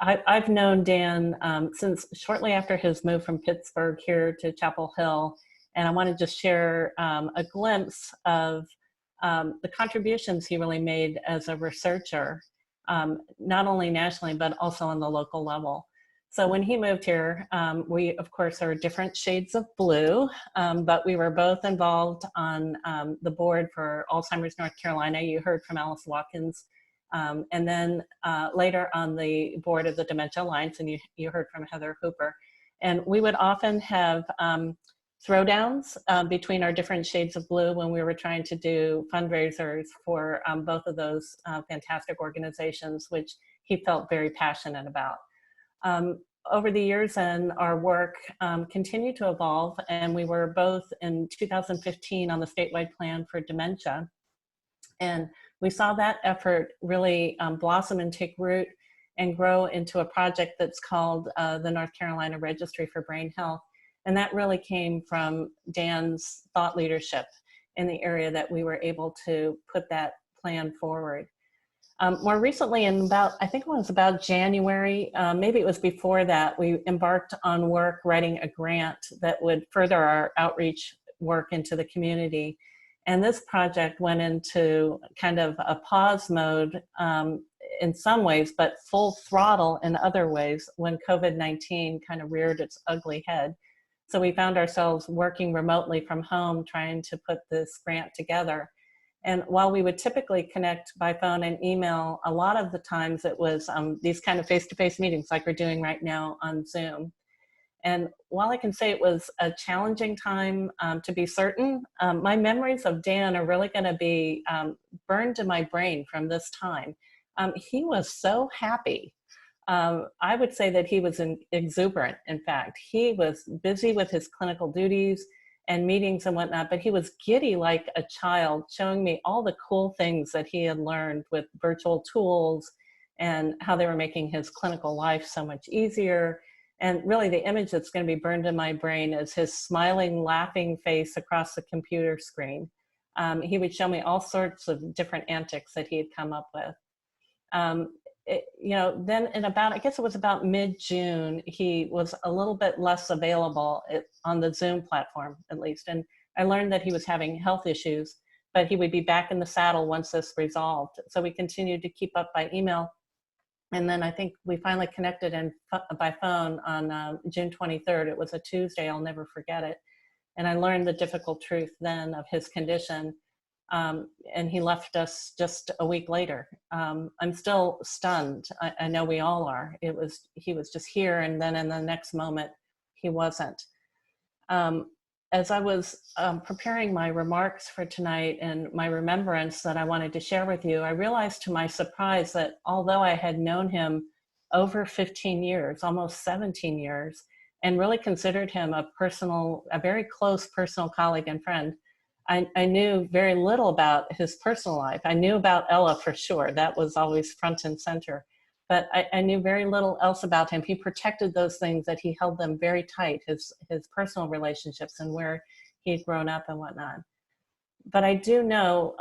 I've known Dan since shortly after his move from Pittsburgh here to Chapel Hill, and I want to just share a glimpse of the contributions he really made as a researcher, not only nationally, but also on the local level. So when he moved here, we, of course, are different shades of blue, but we were both involved on the board for Alzheimer's North Carolina. You heard from Alice Watkins And then later on the board of the Dementia Alliance, and you heard from Heather Hooper. And we would often have throwdowns between our different shades of blue when we were trying to do fundraisers for both of those fantastic organizations, which he felt very passionate about. Over the years, and our work continued to evolve, and we were both in 2015 on the statewide plan for dementia. And we saw that effort really blossom and take root and grow into a project that's called the North Carolina Registry for Brain Health. And that really came from Dan's thought leadership in the area that we were able to put that plan forward. More recently, I think it was about January, maybe it was before that, we embarked on work writing a grant that would further our outreach work into the community. And this project went into kind of a pause mode in some ways, but full throttle in other ways when COVID-19 kind of reared its ugly head. So we found ourselves working remotely from home, trying to put this grant together. And while we would typically connect by phone and email, a lot of the times it was these kind of face-to-face meetings like we're doing right now on Zoom. And while I can say it was a challenging time to be certain, my memories of Dan are really going to be burned in my brain from this time. He was so happy. I would say that he was exuberant, in fact. He was busy with his clinical duties and meetings and whatnot, but he was giddy like a child, showing me all the cool things that he had learned with virtual tools and how they were making his clinical life so much easier. And really the image that's going to be burned in my brain is his smiling, laughing face across the computer screen. He would show me all sorts of different antics that he had come up with. Then in about, I guess it was about mid-June, he was a little bit less available on the Zoom platform, at least. And I learned that he was having health issues, but he would be back in the saddle once this resolved. So we continued to keep up by email. And then I think we finally connected by phone on June 23rd. It was a Tuesday, I'll never forget it. And I learned the difficult truth then of his condition. And he left us just a week later. I'm still stunned. I know we all are. He was just here, and then in the next moment, he wasn't. As I was preparing my remarks for tonight and my remembrance that I wanted to share with you, I realized to my surprise that although I had known him over 15 years, almost 17 years, and really considered him a very close personal colleague and friend, I knew very little about his personal life. I knew about Ella for sure. That was always front and center. But I knew very little else about him. He protected those things that he held them very tight, his personal relationships and where he'd grown up and whatnot. But I do know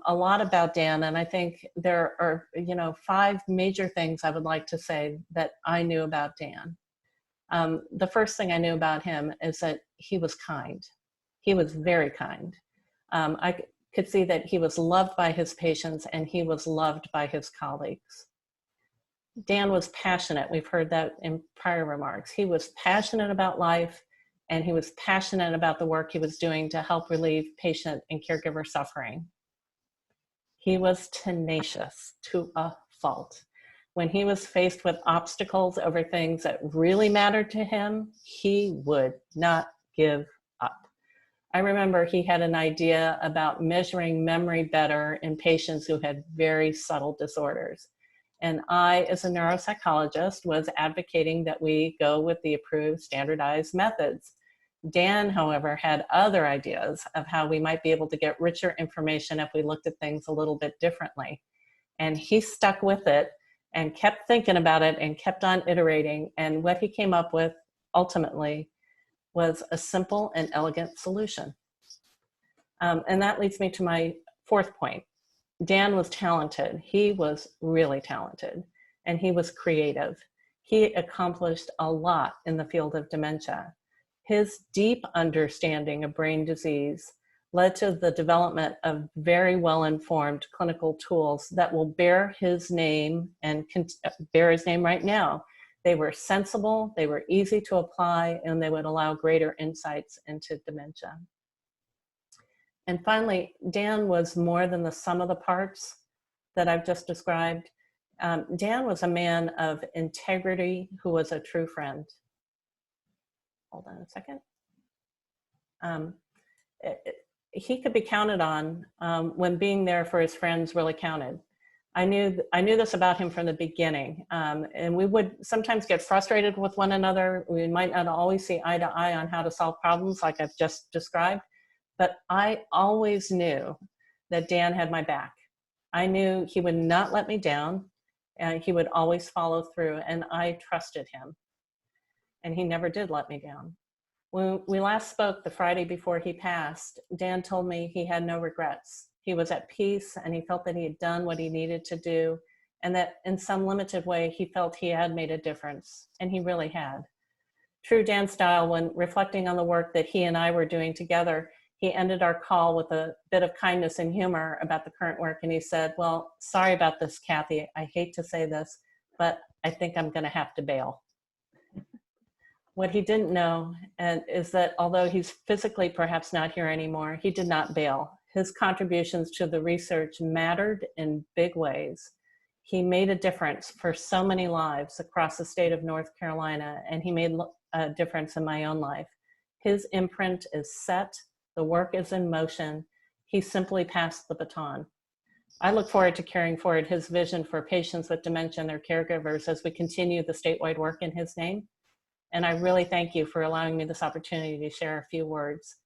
a lot about Dan, and I think there are 5 major things I would like to say that I knew about Dan. The first thing I knew about him is that he was kind. He was very kind. I could see that he was loved by his patients and he was loved by his colleagues. Dan was passionate. We've heard that in prior remarks. He was passionate about life, and he was passionate about the work he was doing to help relieve patient and caregiver suffering. He was tenacious to a fault. When he was faced with obstacles over things that really mattered to him, he would not give up. I remember he had an idea about measuring memory better in patients who had very subtle disorders. And I, as a neuropsychologist, was advocating that we go with the approved standardized methods. Dan, however, had other ideas of how we might be able to get richer information if we looked at things a little bit differently. And he stuck with it and kept thinking about it and kept on iterating. And what he came up with ultimately was a simple and elegant solution. And that leads me to my 4th point. Dan was talented. He was really talented, and he was creative. He accomplished a lot in the field of dementia. His deep understanding of brain disease led to the development of very well-informed clinical tools that will bear his name and bear his name right now. They were sensible, they were easy to apply, and they would allow greater insights into dementia. And finally, Dan was more than the sum of the parts. that I've just described, Dan was a man of integrity who was a true friend. Hold on a second. He could be counted on when being there for his friends really counted. I knew this about him from the beginning, and we would sometimes get frustrated with one another. We might not always see eye to eye on how to solve problems like I've just described, but I always knew that Dan had my back. I knew he would not let me down, and he would always follow through, and I trusted him, and he never did let me down. When we last spoke the Friday before he passed, Dan told me he had no regrets. He was at peace, and he felt that he had done what he needed to do, and that in some limited way, he felt he had made a difference, and he really had. True Dan style, when reflecting on the work that he and I were doing together, he ended our call with a bit of kindness and humor about the current work, and he said, "Well, sorry about this, Kathy. I hate to say this, but I think I'm gonna have to bail." What he didn't know is that although he's physically perhaps not here anymore, he did not bail. His contributions to the research mattered in big ways. He made a difference for so many lives across the state of North Carolina, and he made a difference in my own life. His imprint is set, the work is in motion. He simply passed the baton. I look forward to carrying forward his vision for patients with dementia and their caregivers as we continue the statewide work in his name. And I really thank you for allowing me this opportunity to share a few words.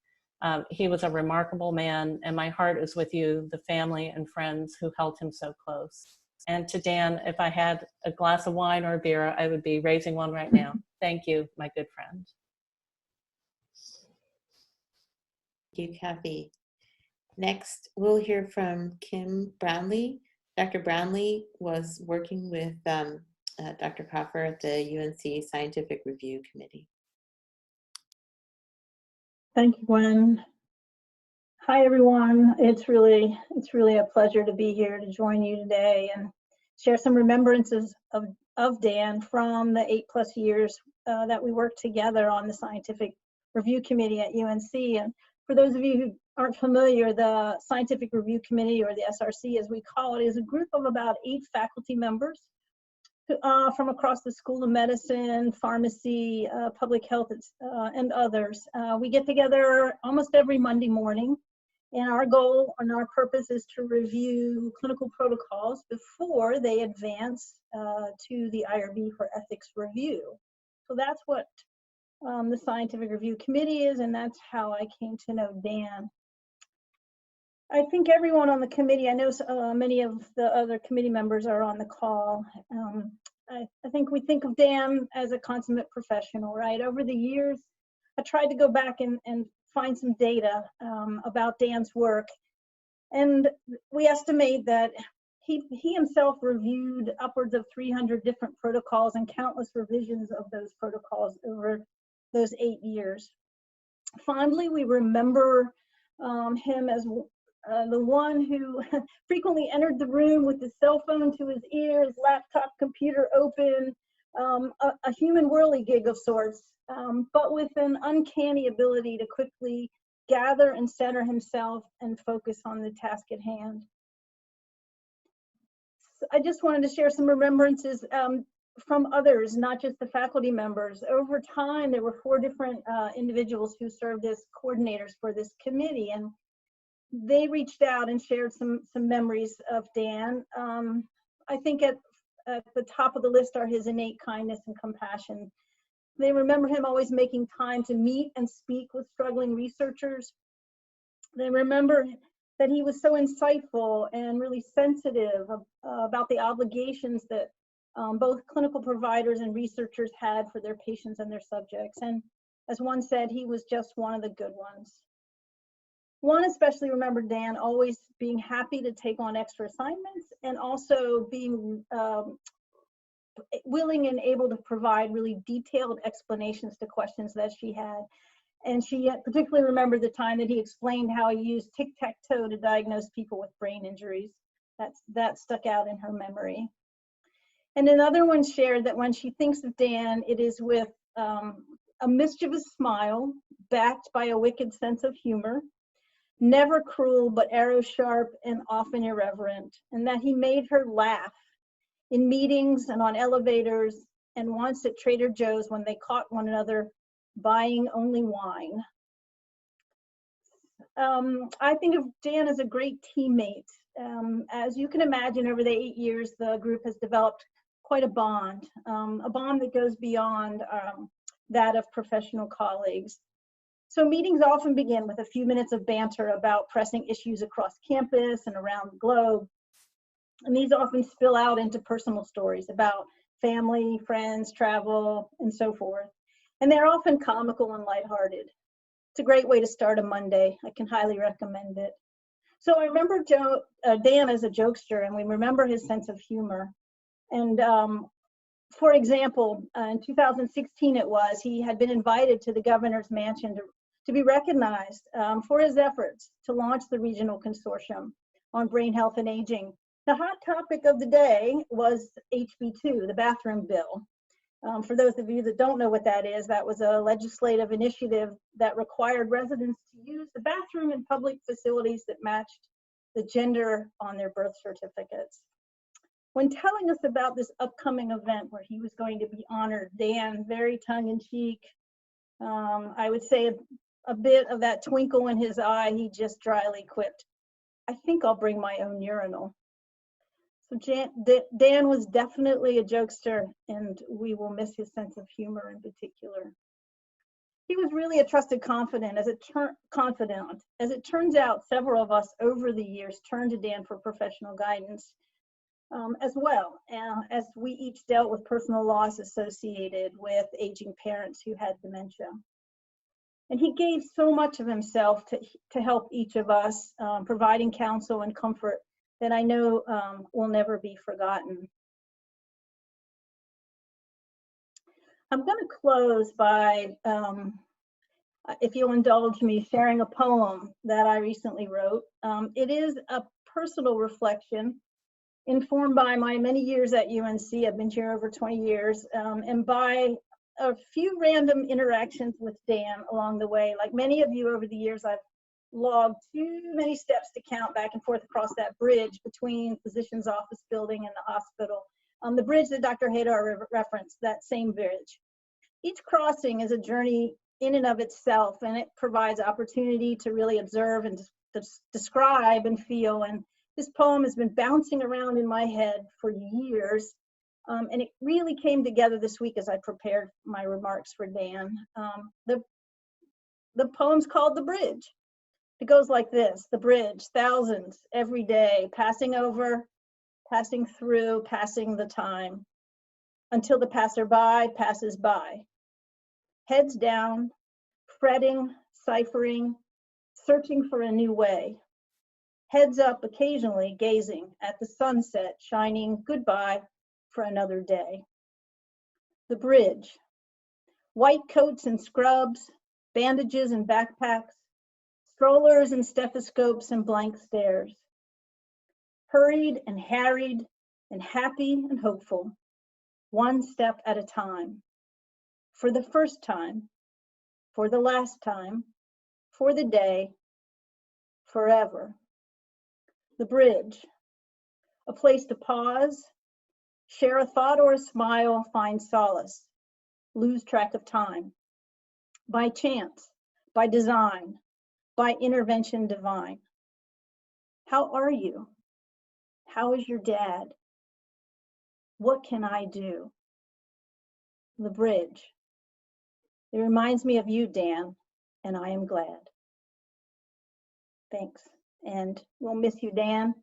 He was a remarkable man, and my heart is with you, the family and friends who held him so close. And to Dan, if I had a glass of wine or a beer, I would be raising one right now. Thank you, my good friend. Thank you, Kathy. Next, we'll hear from Kim Brownlee. Dr. Brownlee was working with Dr. Coffer at the UNC Scientific Review Committee. Thank you, Gwen. Hi, everyone. It's really a pleasure to be here to join you today and share some remembrances of Dan from the 8+ years that we worked together on the Scientific Review Committee at UNC. And for those of you who aren't familiar, the Scientific Review Committee, or the SRC as we call it, is a group of about 8 faculty members from across the School of Medicine, Pharmacy, Public Health, and others. We get together almost every Monday morning, and our goal and our purpose is to review clinical protocols before they advance to the IRB for ethics review. So that's what the Scientific Review Committee is, and that's how I came to know Dan. I think everyone on the committee, I know many of the other committee members are on the call. I think we think of Dan as a consummate professional, right? Over the years, I tried to go back and find some data about Dan's work. And we estimate that he himself reviewed upwards of 300 different protocols and countless revisions of those protocols over those 8 years. Fondly, we remember him as the one who frequently entered the room with his cell phone to his ear, his laptop computer open, a human whirligig of sorts, but with an uncanny ability to quickly gather and center himself and focus on the task at hand. So I just wanted to share some remembrances from others, not just the faculty members. Over time, there were 4 different individuals who served as coordinators for this committee, and they reached out and shared some memories of Dan. I think at the top of the list are his innate kindness and compassion. They remember him always making time to meet and speak with struggling researchers. They remember that he was so insightful and really sensitive about the obligations that both clinical providers and researchers had for their patients and their subjects. And as one said, he was just one of the good ones. One especially remembered Dan always being happy to take on extra assignments, and also being willing and able to provide really detailed explanations to questions that she had. And she particularly remembered the time that he explained how he used tic-tac-toe to diagnose people with brain injuries. That stuck out in her memory. And another one shared that when she thinks of Dan, it is with a mischievous smile backed by a wicked sense of humor. never cruel, but arrow sharp and often irreverent, and that he made her laugh in meetings and on elevators, and once at Trader Joe's when they caught one another buying only wine. I think of Dan as a great teammate. As you can imagine, over the 8 years, the group has developed quite a bond that goes beyond that of professional colleagues. So meetings often begin with a few minutes of banter about pressing issues across campus and around the globe. And these often spill out into personal stories about family, friends, travel, and so forth. And they're often comical and lighthearted. It's a great way to start a Monday. I can highly recommend it. So I remember Dan as a jokester, and we remember his sense of humor. And for example, in 2016 he had been invited to the governor's mansion to be recognized for his efforts to launch the regional consortium on brain health and aging. The hot topic of the day was HB2, the bathroom bill. For those of you that don't know what that is, that was a legislative initiative that required residents to use the bathroom in public facilities that matched the gender on their birth certificates. When telling us about this upcoming event where he was going to be honored, Dan, very tongue-in-cheek, I would say a bit of that twinkle in his eye, he just dryly quipped, "I think I'll bring my own urinal." So Dan was definitely a jokester, and we will miss his sense of humor in particular. He was really a trusted confidant. As it turns out, several of us over the years turned to Dan for professional guidance as well, as we each dealt with personal loss associated with aging parents who had dementia. And he gave so much of himself to help each of us, providing counsel and comfort that I know will never be forgotten. I'm going to close by, if you'll indulge me, sharing a poem that I recently wrote. It is a personal reflection informed by my many years at UNC. I've been here over 20 years, and by a few random interactions with Dan along the way. Like many of you over the years, I've logged too many steps to count back and forth across that bridge between physician's office building and the hospital. The bridge that Dr. Hadar referenced, that same bridge. Each crossing is a journey in and of itself, and it provides opportunity to really observe and describe and feel. And this poem has been bouncing around in my head for years. And it really came together this week as I prepared my remarks for Dan. The poem's called The Bridge. It goes like this: the bridge, thousands every day, passing over, passing through, passing the time, until the passerby passes by. Heads down, fretting, ciphering, searching for a new way. Heads up occasionally, gazing at the sunset, shining goodbye for another day. The bridge, white coats and scrubs, bandages and backpacks, strollers and stethoscopes and blank stares. Hurried and harried and happy and hopeful, one step at a time. For the first time, for the last time, for the day, forever. The bridge, a place to pause, share a thought or a smile, find solace, lose track of time. By chance, by design, by intervention divine. How are you? How is your dad? What can I do? The bridge. It reminds me of you, Dan, and I am glad. Thanks. And we'll miss you, Dan.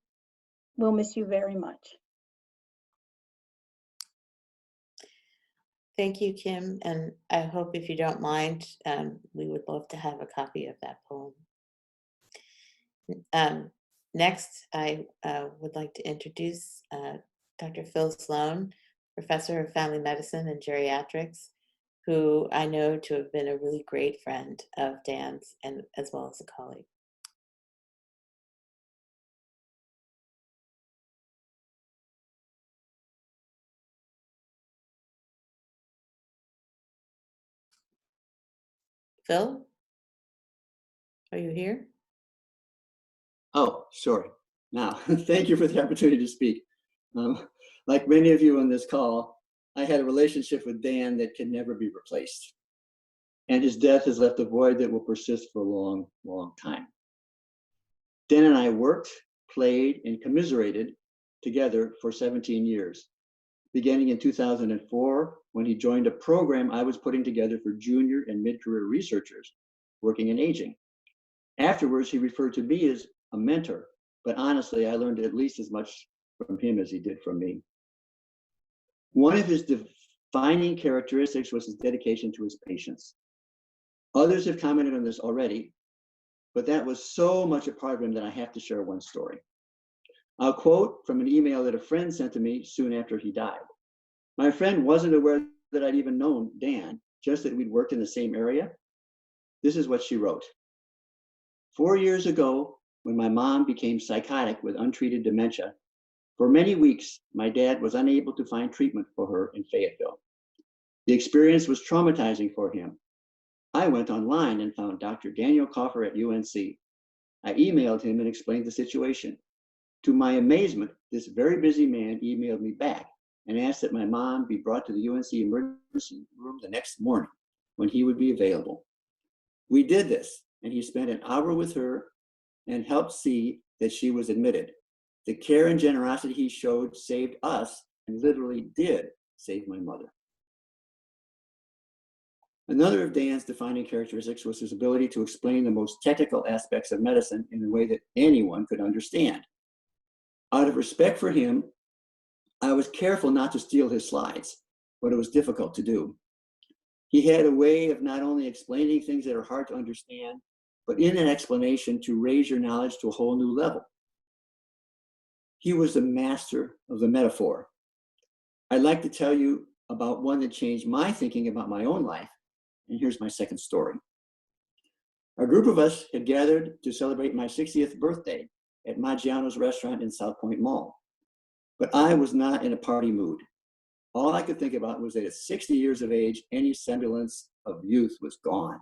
We'll miss you very much. Thank you, Kim. And I hope, if you don't mind, we would love to have a copy of that poem. Next, I would like to introduce Dr. Phil Sloan, Professor of Family Medicine and Geriatrics, who I know to have been a really great friend of Dan's, and as well as a colleague. Phil, are you here? Oh, sorry. Now, thank you for the opportunity to speak. Like many of you on this call, I had a relationship with Dan that can never be replaced. And his death has left a void that will persist for a long, long time. Dan and I worked, played, and commiserated together for 17 years, beginning in 2004 when he joined a program I was putting together for junior and mid-career researchers working in aging. Afterwards, he referred to me as a mentor, but honestly, I learned at least as much from him as he did from me. One of his defining characteristics was his dedication to his patients. Others have commented on this already, but that was so much a part of him that I have to share one story. I'll quote from an email that a friend sent to me soon after he died. My friend wasn't aware that I'd even known Dan, just that we'd worked in the same area. This is what she wrote. 4 years ago, when my mom became psychotic with untreated dementia, for many weeks, my dad was unable to find treatment for her in Fayetteville. The experience was traumatizing for him. I went online and found Dr. Daniel Coffer at UNC. I emailed him and explained the situation. To my amazement, this very busy man emailed me back and asked that my mom be brought to the UNC emergency room the next morning when he would be available. We did this, and he spent an hour with her and helped see that she was admitted. The care and generosity he showed saved us and literally did save my mother. Another of Dan's defining characteristics was his ability to explain the most technical aspects of medicine in a way that anyone could understand. Out of respect for him, I was careful not to steal his slides, but it was difficult to do. He had a way of not only explaining things that are hard to understand, but in an explanation to raise your knowledge to a whole new level. He was the master of the metaphor. I'd like to tell you about one that changed my thinking about my own life, and here's my second story. A group of us had gathered to celebrate my 60th birthday at Maggiano's restaurant in South Point Mall, but I was not in a party mood. All I could think about was that at 60 years of age, any semblance of youth was gone.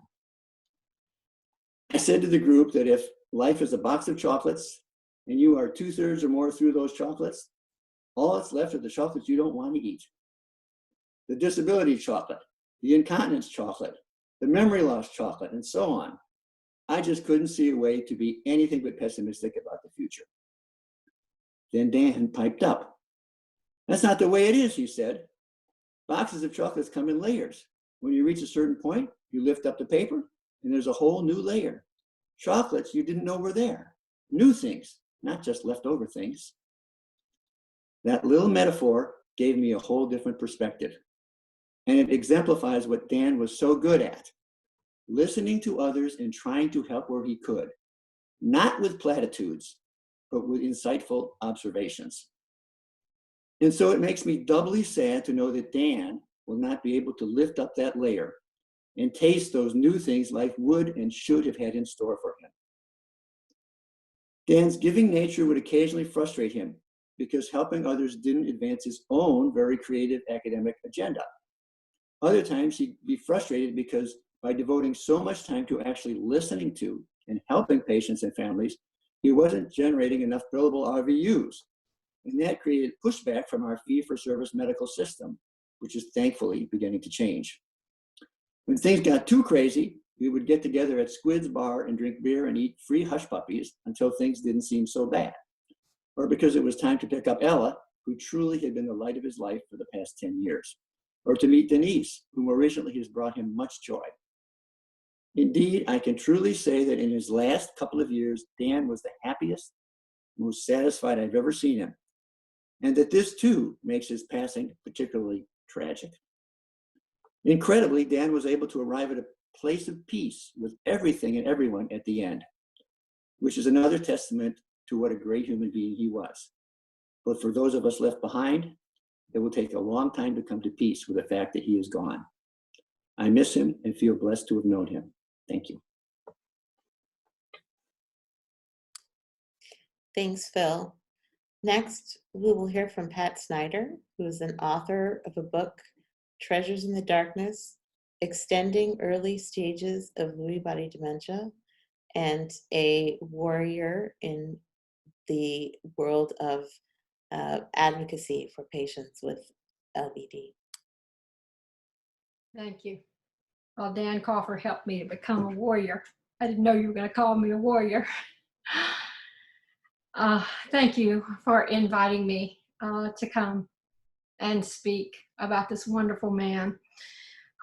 I said to the group that if life is a box of chocolates and you are 2/3 or more through those chocolates, all that's left are the chocolates you don't want to eat. The disability chocolate, the incontinence chocolate, the memory loss chocolate, and so on. I just couldn't see a way to be anything but pessimistic about the future. Then Dan piped up. That's not the way it is, he said. Boxes of chocolates come in layers. When you reach a certain point, you lift up the paper, and there's a whole new layer. Chocolates you didn't know were there. New things, not just leftover things. That little metaphor gave me a whole different perspective. And it exemplifies what Dan was so good at, listening to others and trying to help where he could, not with platitudes, but with insightful observations. And so it makes me doubly sad to know that Dan will not be able to lift up that layer and taste those new things life would and should have had in store for him. Dan's giving nature would occasionally frustrate him because helping others didn't advance his own very creative academic agenda. Other times he'd be frustrated because by devoting so much time to actually listening to and helping patients and families, he wasn't generating enough billable RVUs. And that created pushback from our fee-for-service medical system, which is thankfully beginning to change. When things got too crazy, we would get together at Squid's bar and drink beer and eat free hush puppies until things didn't seem so bad. Or because it was time to pick up Ella, who truly had been the light of his life for the past 10 years. Or to meet Denise, who more recently has brought him much joy. Indeed, I can truly say that in his last couple of years, Dan was the happiest, most satisfied I've ever seen him. And that this too makes his passing particularly tragic. Incredibly, Dan was able to arrive at a place of peace with everything and everyone at the end, which is another testament to what a great human being he was. But for those of us left behind, it will take a long time to come to peace with the fact that he is gone. I miss him and feel blessed to have known him. Thank you. Thanks, Phil. Next, we will hear from Pat Snyder, who is an author of a book, Treasures in the Darkness, Extending Early Stages of Lewy Body Dementia, and a warrior in the world of advocacy for patients with LBD. Thank you. Well, Dan Coffer helped me to become a warrior. I didn't know you were going to call me a warrior. Thank you for inviting me to come and speak about this wonderful man.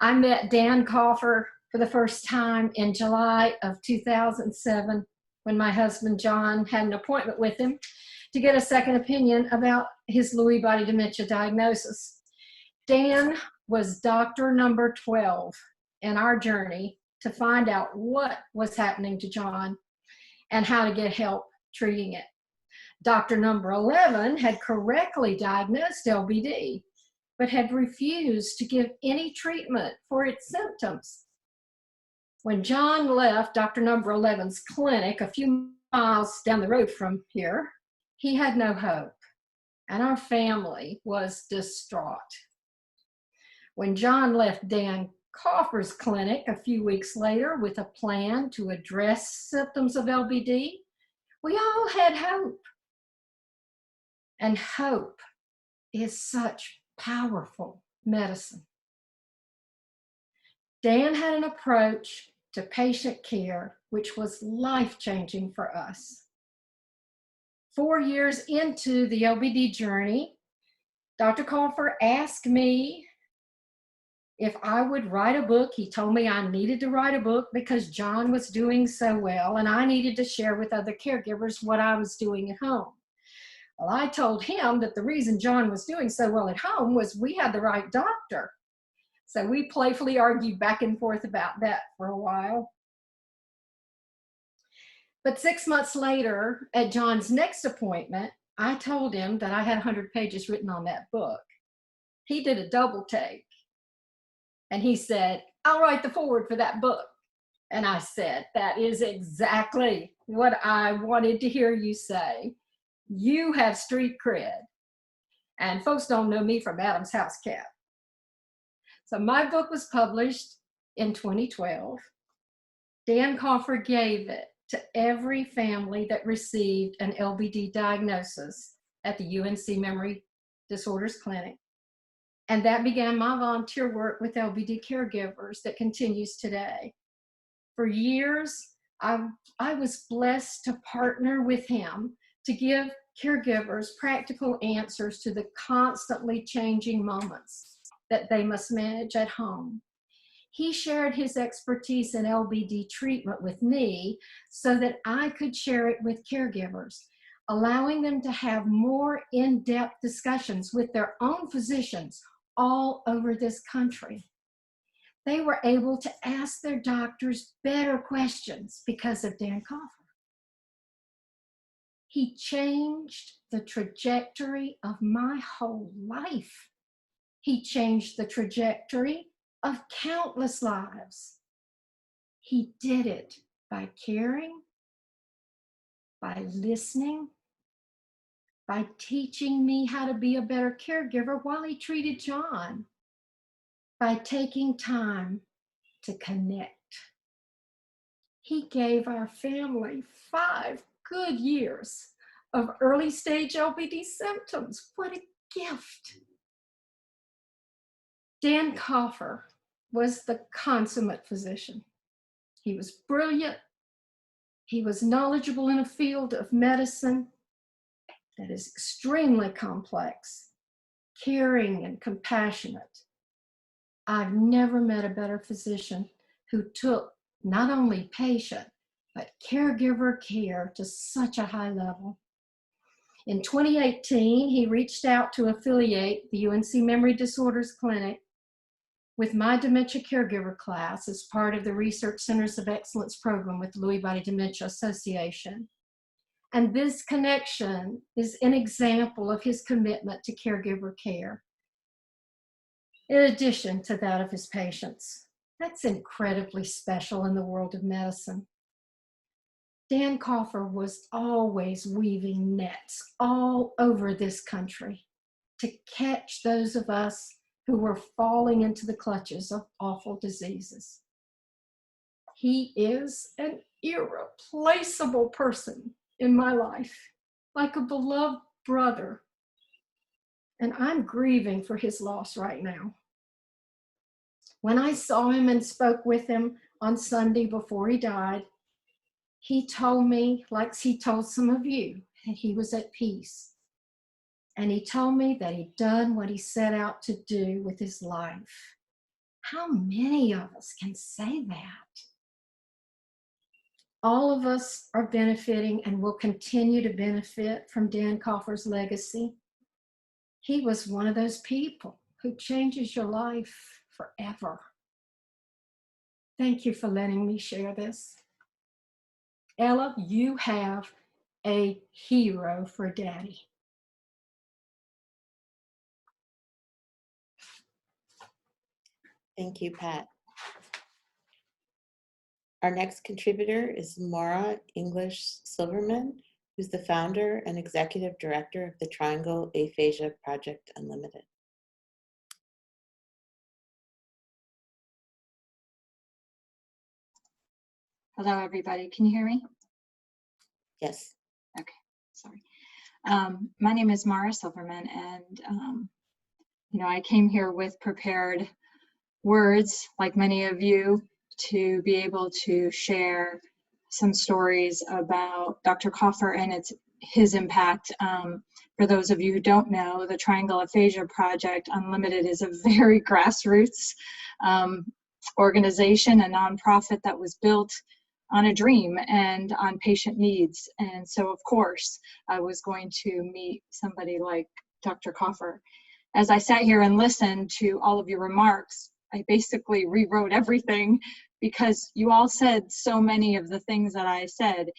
I met Dan Coffer for the first time in July of 2007 when my husband John had an appointment with him to get a second opinion about his Lewy body dementia diagnosis. Dan was doctor number 12 in our journey to find out what was happening to John and how to get help treating it. Doctor number 11 had correctly diagnosed LBD, but had refused to give any treatment for its symptoms. When John left Dr. number 11's clinic a few miles down the road from here, he had no hope, and our family was distraught. When John left Dan Coffer's clinic a few weeks later with a plan to address symptoms of LBD, we all had hope. And hope is such powerful medicine. Dan had an approach to patient care which was life-changing for us. 4 years into the LBD journey, Dr. Coffer asked me if I would write a book. He told me I needed to write a book because John was doing so well and I needed to share with other caregivers what I was doing at home. Well, I told him that the reason John was doing so well at home was we had the right doctor. So we playfully argued back and forth about that for a while. But 6 months later, at John's next appointment, I told him that I had 100 pages written on that book. He did a double take. And he said, "I'll write the foreword for that book." And I said, "That is exactly what I wanted to hear you say. You have street cred. And folks don't know me from Adam's house cat." So my book was published in 2012. Dan Coffer gave it to every family that received an LBD diagnosis at the UNC Memory Disorders Clinic. And that began my volunteer work with LBD caregivers that continues today. For years, I was blessed to partner with him to give caregivers practical answers to the constantly changing moments that they must manage at home. He shared his expertise in LBD treatment with me so that I could share it with caregivers, allowing them to have more in-depth discussions with their own physicians all over this country. They were able to ask their doctors better questions because of Dan Coffer. He changed the trajectory of my whole life. He changed the trajectory of countless lives. He did it by caring, by listening, by teaching me how to be a better caregiver while he treated John, by taking time to connect. He gave our family 5 good years of early stage LBD symptoms. What a gift. Dan Coffer was the consummate physician. He was brilliant. He was knowledgeable in a field of medicine that is extremely complex, caring and compassionate. I've never met a better physician who took not only patient, but caregiver care to such a high level. In 2018, he reached out to affiliate the UNC Memory Disorders Clinic with my dementia caregiver class as part of the Research Centers of Excellence program with the Lewy Body Dementia Association. And this connection is an example of his commitment to caregiver care, in addition to that of his patients. That's incredibly special in the world of medicine. Dan Coffer was always weaving nets all over this country to catch those of us who were falling into the clutches of awful diseases. He is and irreplaceable person in my life, like a beloved brother. And I'm grieving for his loss right now. When I saw him and spoke with him on Sunday before he died, he told me, like he told some of you, that he was at peace. And he told me that he'd done what he set out to do with his life. How many of us can say that? All of us are benefiting and will continue to benefit from Dan Coffer's legacy. He was one of those people who changes your life forever. Thank you for letting me share this. Ella, you have a hero for Daddy. Thank you, Pat. Our next contributor is Maura English Silverman, who's the founder and executive director of the Triangle Aphasia Project Unlimited. Hello, everybody. Can you hear me? Yes. Okay, sorry. My name is Maura Silverman, and I came here with prepared words, like many of you, to be able to share some stories about Dr. Coffer and his impact. For those of you who don't know, the Triangle Aphasia Project Unlimited is a very grassroots organization, a nonprofit that was built on a dream and on patient needs. And so, of course, I was going to meet somebody like Dr. Coffer. As I sat here and listened to all of your remarks, I basically rewrote everything because you all said so many of the things that I said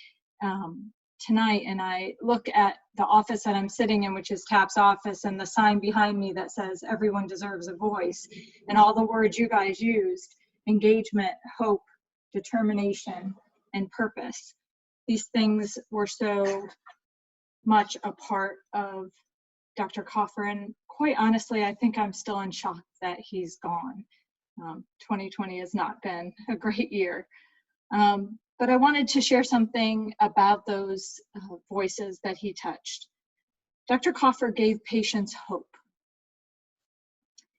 tonight. And I look at the office that I'm sitting in, which is TAP's office, and the sign behind me that says everyone deserves a voice, and all the words you guys used: engagement, hope, determination, and purpose. These things were so much a part of Dr. Coffer, and quite honestly, I think I'm still in shock that he's gone. 2020 has not been a great year. But I wanted to share something about those voices that he touched. Dr. Coffer gave patients hope.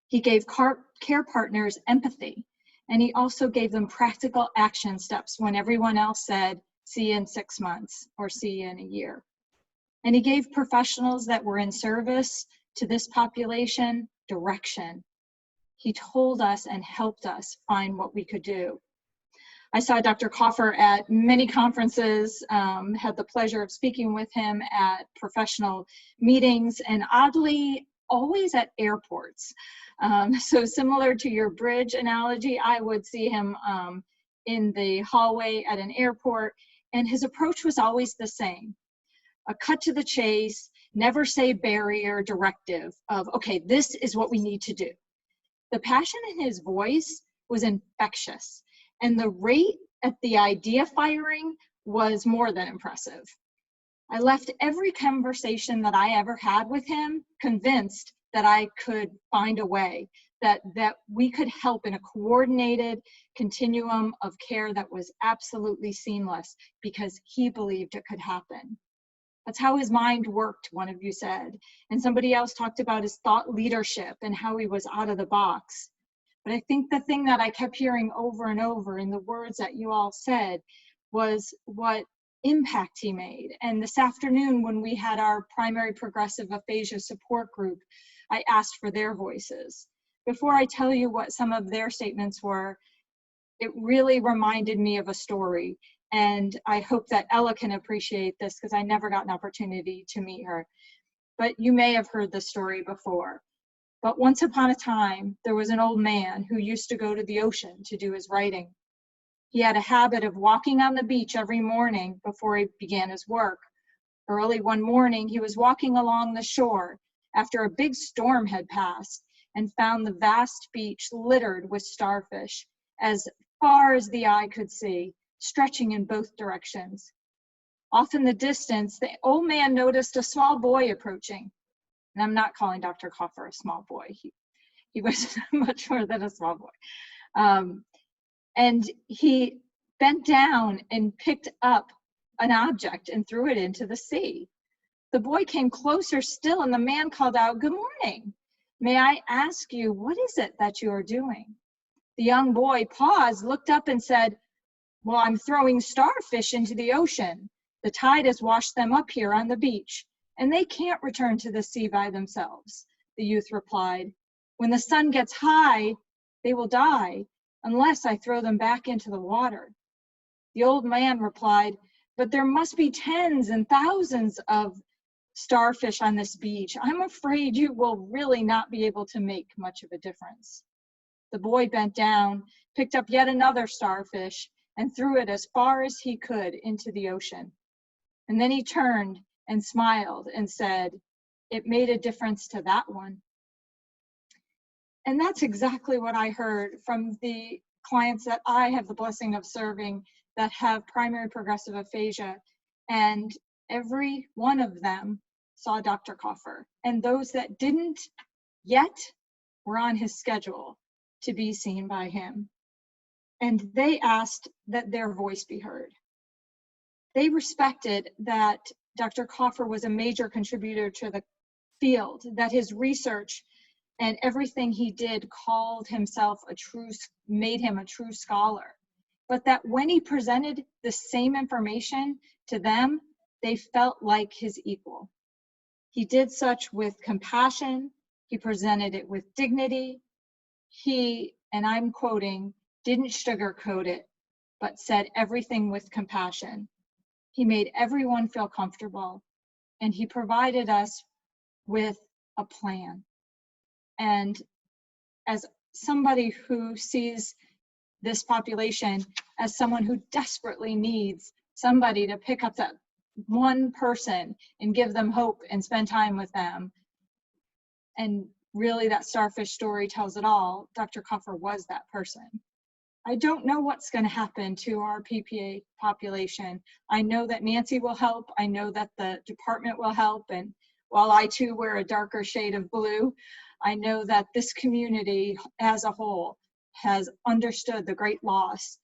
He gave care partners empathy, and he also gave them practical action steps when everyone else said, see you in 6 months or see you in a year. And he gave professionals that were in service to this population direction. He told us and helped us find what we could do. I saw Dr. Coffer at many conferences, had the pleasure of speaking with him at professional meetings, and oddly, always at airports. So similar to your bridge analogy, I would see him in the hallway at an airport, and his approach was always the same. A cut to the chase, never say barrier directive of, okay, this is what we need to do. The passion in his voice was infectious, and the rate at the idea firing was more than impressive. I left every conversation that I ever had with him convinced that I could find a way, that we could help in a coordinated continuum of care that was absolutely seamless, because he believed it could happen. That's how his mind worked, one of you said. And somebody else talked about his thought leadership and how he was out of the box. But I think the thing that I kept hearing over and over in the words that you all said was what impact he made. And this afternoon, when we had our primary progressive aphasia support group, I asked for their voices. Before I tell you what some of their statements were, it really reminded me of a story. And I hope that Ella can appreciate this, because I never got an opportunity to meet her. But you may have heard this story before. But once upon a time, there was an old man who used to go to the ocean to do his writing. He had a habit of walking on the beach every morning before he began his work. Early one morning, he was walking along the shore after a big storm had passed and found the vast beach littered with starfish as far as the eye could see, stretching in both directions. Off in the distance, the old man noticed a small boy approaching. And I'm not calling Dr. Coffer a small boy. He was much more than a small boy. And he bent down and picked up an object and threw it into the sea. The boy came closer still, and the man called out, "Good morning. May I ask you, what is it that you are doing?" The young boy paused, looked up, and said, "Well, I'm throwing starfish into the ocean. The tide has washed them up here on the beach, and they can't return to the sea by themselves." The youth replied, "When the sun gets high, they will die unless I throw them back into the water." The old man replied, "But there must be tens and thousands of starfish on this beach. I'm afraid you will really not be able to make much of a difference." The boy bent down, picked up yet another starfish, and threw it as far as he could into the ocean. And then he turned and smiled and said, "It made a difference to that one." And that's exactly what I heard from the clients that I have the blessing of serving that have primary progressive aphasia. And every one of them saw Dr. Coffer. And those that didn't yet were on his schedule to be seen by him. And they asked that their voice be heard. They respected that Dr. Coffer was a major contributor to the field, that his research and everything he did made him a true scholar. But that when he presented the same information to them, they felt like his equal. He did such with compassion. He presented it with dignity. He, and I'm quoting, didn't sugarcoat it, but said everything with compassion. He made everyone feel comfortable, and he provided us with a plan. And as somebody who sees this population as someone who desperately needs somebody to pick up that one person and give them hope and spend time with them, and really that starfish story tells it all, Dr. Coffer was that person. I don't know what's going to happen to our PPA population. I know that Nancy will help. I know that the department will help. And while I too wear a darker shade of blue, I know that this community as a whole has understood the great loss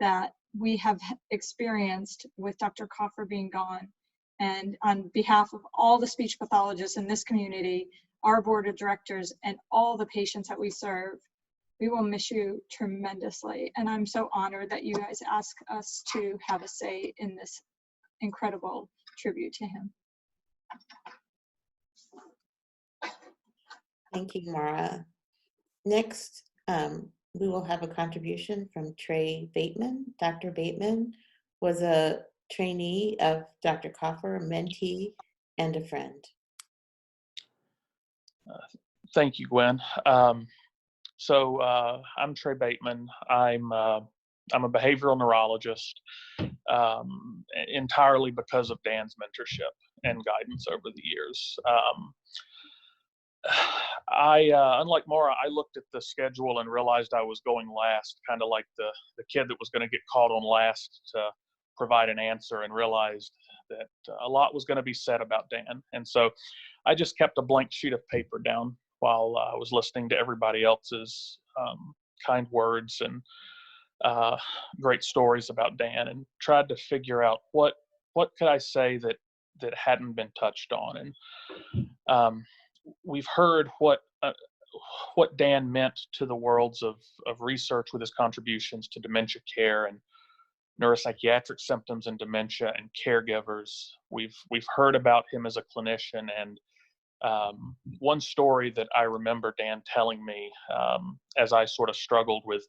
that we have experienced with Dr. Coffer being gone. And on behalf of all the speech pathologists in this community, our board of directors, and all the patients that we serve, we will miss you tremendously. And I'm so honored that you guys ask us to have a say in this incredible tribute to him. Thank you, Mara. Next, we will have a contribution from Trey Bateman. Dr. Bateman was a trainee of Dr. Coffer, a mentee, and a friend. Thank you, Gwen. So I'm Trey Bateman. I'm a behavioral neurologist, entirely because of Dan's mentorship and guidance over the years. Unlike Maura, I looked at the schedule and realized I was going last, kind of like the kid that was going to get called on last to provide an answer, and realized that a lot was going to be said about Dan. And so I just kept a blank sheet of paper down while I was listening to everybody else's kind words and great stories about Dan, and tried to figure out what could I say that hadn't been touched on. And we've heard what Dan meant to the worlds of research with his contributions to dementia care and neuropsychiatric symptoms and dementia and caregivers. We've heard about him as a clinician, and one story that I remember Dan telling me as I sort of struggled with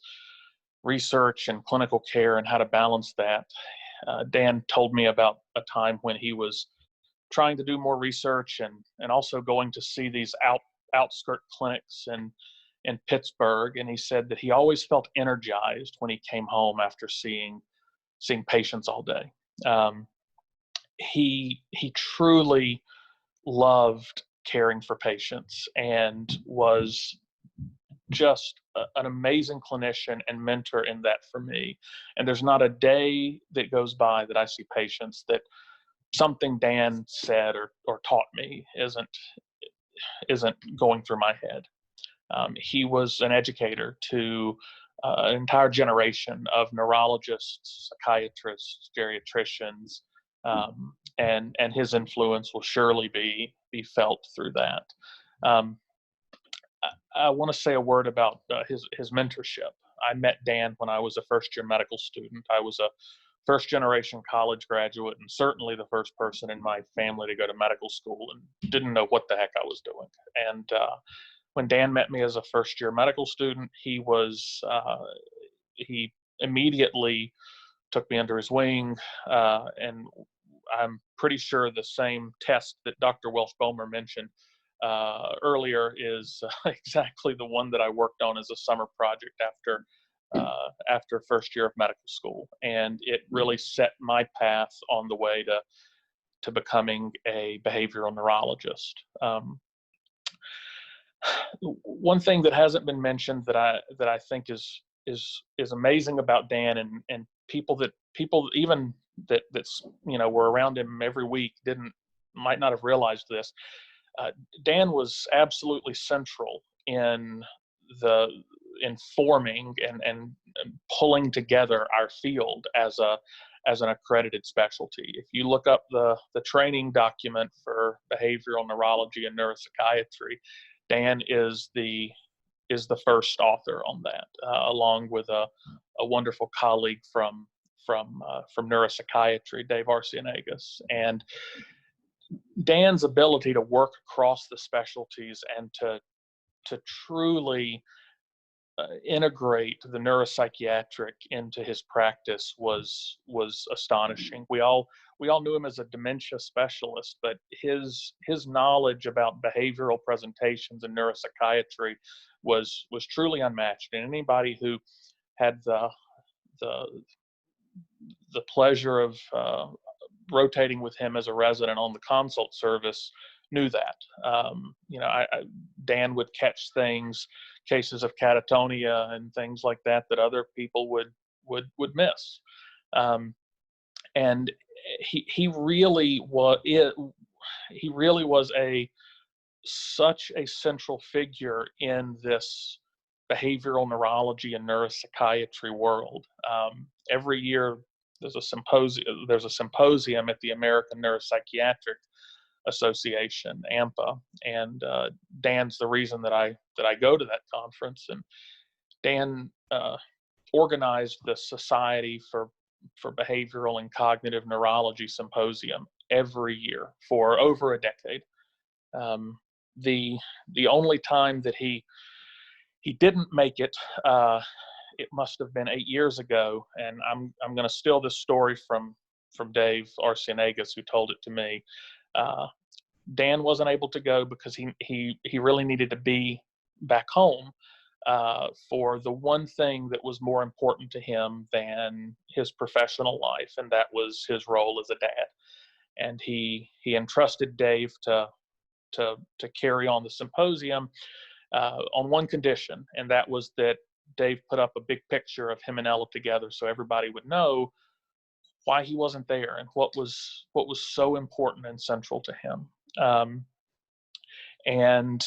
research and clinical care and how to balance that, Dan told me about a time when he was trying to do more research and also going to see these outskirt clinics in Pittsburgh. And he said that he always felt energized when he came home after seeing patients all day. He truly loved caring for patients and was just an amazing clinician and mentor in that for me. And there's not a day that goes by that I see patients that something Dan said or taught me isn't going through my head. He was an educator to an entire generation of neurologists, psychiatrists, geriatricians, and his influence will surely be felt through that. I want to say a word about his mentorship. I met Dan when I was a first-year medical student. I was a first-generation college graduate, and certainly the first person in my family to go to medical school, and didn't know what the heck I was doing. And when Dan met me as a first-year medical student, he immediately took me under his wing, and I'm pretty sure the same test that Dr. Welsh-Bomer mentioned earlier is exactly the one that I worked on as a summer project after first year of medical school, and it really set my path on the way to becoming a behavioral neurologist. One thing that hasn't been mentioned that I think is amazing about Dan, and people even that's were around him every week might not have realized this. Dan was absolutely central in forming and pulling together our field as an accredited specialty. If you look up the training document for behavioral neurology and neuropsychiatry, Dan is the first author on that, along with a wonderful colleague from neuropsychiatry, Dave Arciniegas. And Dan's ability to work across the specialties and to truly integrate the neuropsychiatric into his practice was astonishing. We all knew him as a dementia specialist, but his knowledge about behavioral presentations and neuropsychiatry was truly unmatched. And anybody who had the pleasure of rotating with him as a resident on the consult service knew that. Dan would catch cases of catatonia and things like that other people would miss. And he really was such a central figure in this behavioral neurology and neuropsychiatry world. Every year there's a symposium at the American Neuropsychiatric Association, AMPA, and Dan's the reason that I go to that conference. And Dan organized the Society for Behavioral and Cognitive Neurology Symposium every year for over a decade. The only time that he didn't make it, it must have been 8 years ago, and I'm going to steal this story from Dave Arciniegas, who told it to me. Dan wasn't able to go because he really needed to be back home for the one thing that was more important to him than his professional life, and that was his role as a dad. And he entrusted Dave to carry on the symposium on one condition, and that was that Dave put up a big picture of him and Ella together so everybody would know why he wasn't there and what was so important and central to him. And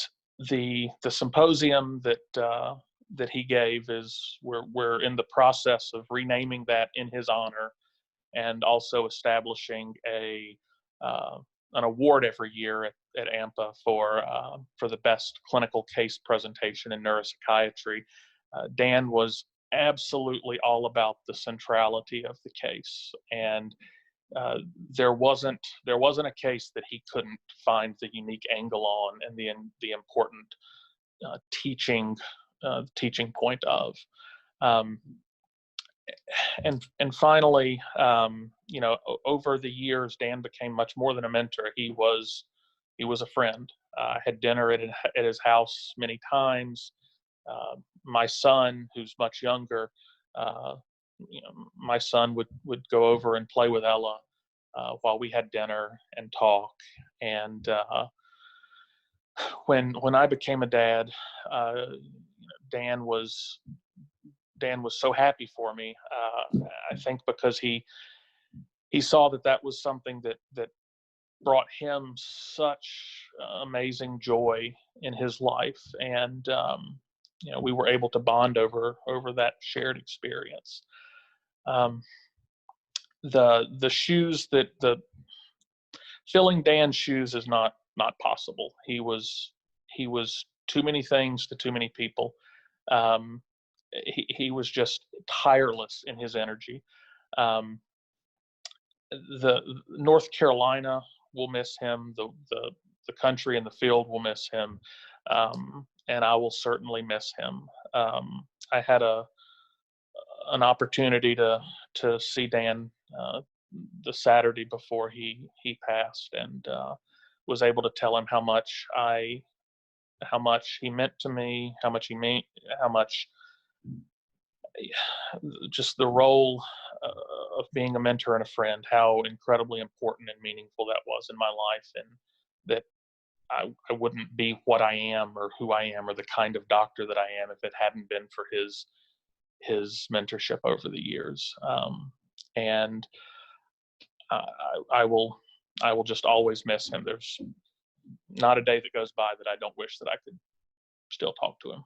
the symposium that he gave we're in the process of renaming that in his honor, and also establishing an award every year at AMPA for the best clinical case presentation in neuropsychiatry. Dan was absolutely all about the centrality of the case, and there wasn't a case that he couldn't find the unique angle on and the important teaching point of. And finally, over the years, Dan became much more than a mentor. He was a friend. I had dinner at his house many times. My son, who's much younger, my son would go over and play with Ella while we had dinner and talk. And when I became a dad, Dan was so happy for me. I think because he saw that was something that brought him such amazing joy in his life, and you know, we were able to bond over that shared experience. The shoes that filling Dan's shoes is not possible. He was too many things to too many people. He was just tireless in his energy. The North Carolina will miss him. The country and the field will miss him, and I will certainly miss him. I had an opportunity to see Dan the Saturday before he passed, and was able to tell him how much he meant to me, how much just the role of being a mentor and a friend, how incredibly important and meaningful that was in my life, and that I wouldn't be what I am or who I am or the kind of doctor that I am if it hadn't been for his mentorship over the years. And I will just always miss him. There's not a day that goes by that I don't wish that I could still talk to him.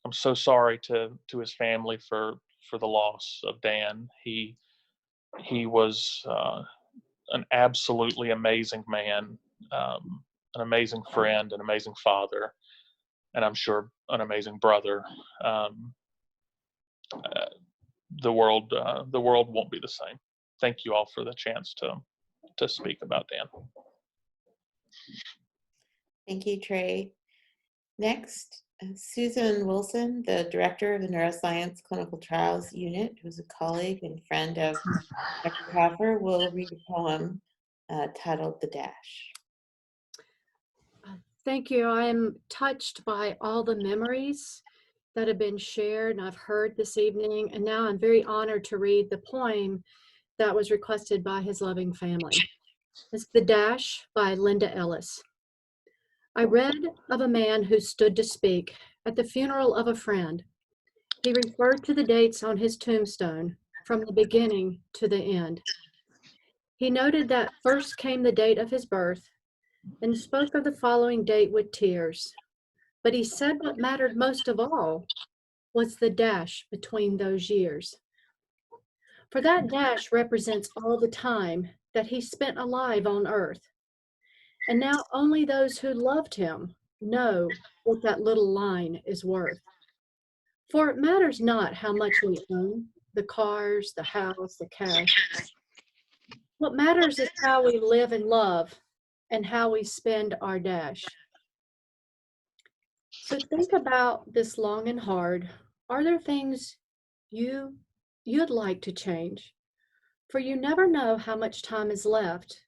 I'm so sorry to his family for the loss of Dan. He was an absolutely amazing man, an amazing friend, an amazing father, and I'm sure an amazing brother. The world won't be the same. Thank you all for the chance to speak about Dan. Thank you, Trey. Next, Susan Wilson, the Director of the Neuroscience Clinical Trials Unit, who's a colleague and friend of Dr. Coffer, will read a poem titled The Dash. Thank you. I'm touched by all the memories that have been shared and I've heard this evening, and now I'm very honored to read the poem that was requested by his loving family. It's The Dash by Linda Ellis. I read of a man who stood to speak at the funeral of a friend. He referred to the dates on his tombstone from the beginning to the end. He noted that first came the date of his birth and spoke of the following date with tears. But he said what mattered most of all was the dash between those years. For that dash represents all the time that he spent alive on earth. And now only those who loved him know what that little line is worth. For it matters not how much we own, the cars, the house, the cash. What matters is how we live and love and how we spend our dash. So think about this long and hard. Are there things you'd like to change? For you never know how much time is left.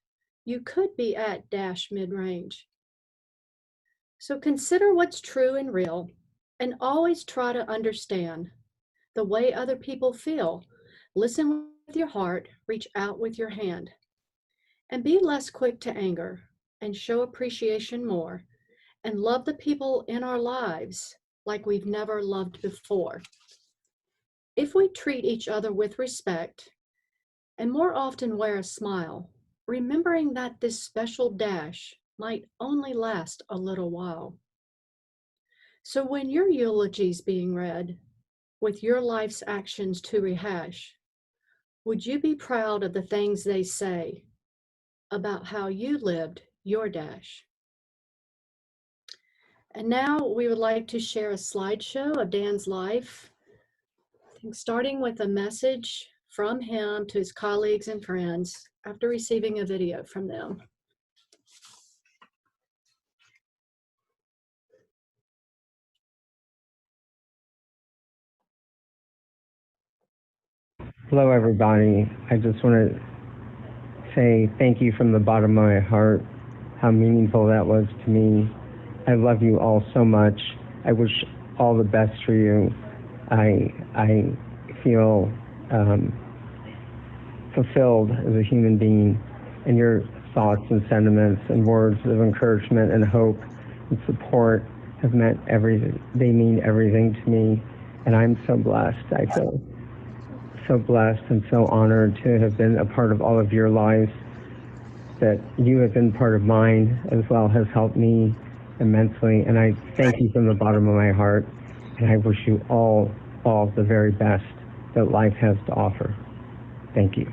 You could be at dash mid-range. So consider what's true and real, and always try to understand the way other people feel. Listen with your heart, reach out with your hand, and be less quick to anger and show appreciation more, and love the people in our lives like we've never loved before. If we treat each other with respect and more often wear a smile, remembering that this special dash might only last a little while. So when your eulogy's being read, with your life's actions to rehash, would you be proud of the things they say about how you lived your dash? And now we would like to share a slideshow of Dan's life, I think starting with a message from him to his colleagues and friends after receiving a video from them. Hello, everybody. I just want to say thank you from the bottom of my heart, how meaningful that was to me. I love you all so much. I wish all the best for you. I feel fulfilled as a human being, and your thoughts and sentiments and words of encouragement and hope and support have meant everything. They mean everything to me, and I'm so blessed. I feel so blessed and so honored to have been a part of all of your lives. That you have been part of mine as well has helped me immensely. And I thank you from the bottom of my heart. And I wish you all the very best that life has to offer. Thank you.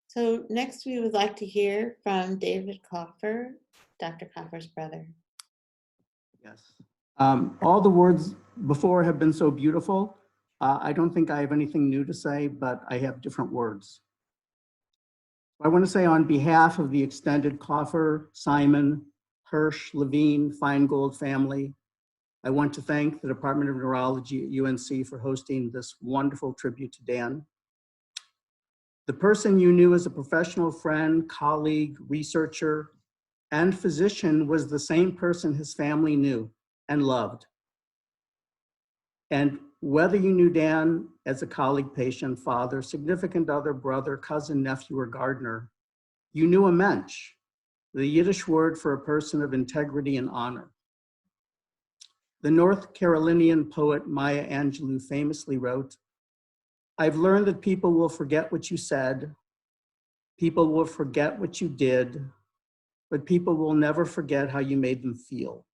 So next we would like to hear from David Coffer, Dr. Coffer's brother. Yes. All the words before have been so beautiful. I don't think I have anything new to say, but I have different words. I want to say on behalf of the extended Coffer, Simon, Hirsch, Levine, Feingold family, I want to thank the Department of Neurology at UNC for hosting this wonderful tribute to Dan. The person you knew as a professional friend, colleague, researcher, and physician was the same person his family knew and loved. And whether you knew Dan as a colleague, patient, father, significant other, brother, cousin, nephew, or gardener, you knew a Mensch, the Yiddish word for a person of integrity and honor. The North Carolinian poet Maya Angelou famously wrote, "I've learned that people will forget what you said, people will forget what you did, but people will never forget how you made them feel."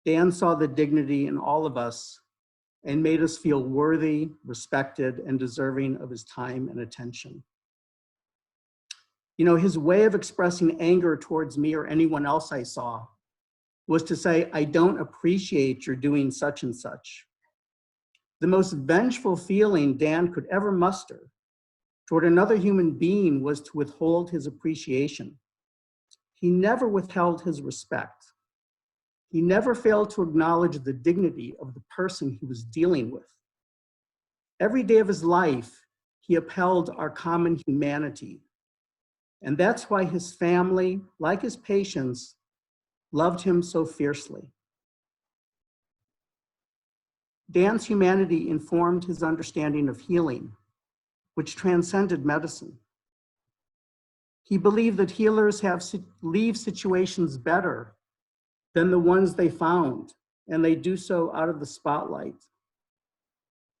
Dan saw the dignity in all of us and made us feel worthy, respected, and deserving of his time and attention. You know, his way of expressing anger towards me or anyone else I saw was to say, "I don't appreciate your doing such and such." The most vengeful feeling Dan could ever muster toward another human being was to withhold his appreciation. He never withheld his respect. He never failed to acknowledge the dignity of the person he was dealing with. Every day of his life, he upheld our common humanity. And that's why his family, like his patients, loved him so fiercely. Dan's humanity informed his understanding of healing, which transcended medicine. He believed that healers leave situations better than the ones they found, and they do so out of the spotlight.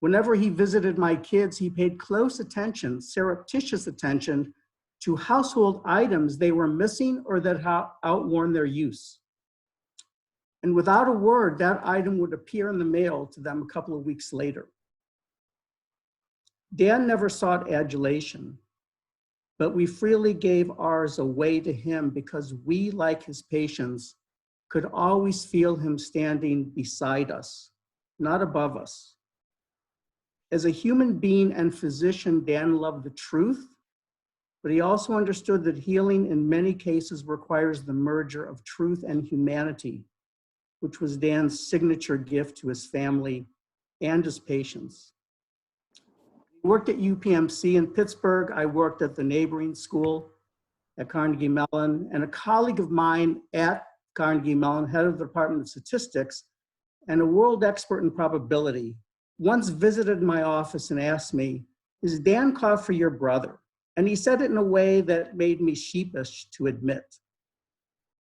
Whenever he visited my kids, he paid close attention, surreptitious attention, to household items they were missing or that had outworn their use. And without a word, that item would appear in the mail to them a couple of weeks later. Dan never sought adulation, but we freely gave ours away to him because we, like his patients, could always feel him standing beside us, not above us. As a human being and physician, Dan loved the truth, but he also understood that healing in many cases requires the merger of truth and humanity, which was Dan's signature gift to his family and his patients. He worked at UPMC in Pittsburgh. I worked at the neighboring school at Carnegie Mellon, and a colleague of mine at Carnegie Mellon, head of the Department of Statistics and a world expert in probability, once visited my office and asked me, "Is Dan Coffer your brother?" And he said it in a way that made me sheepish to admit.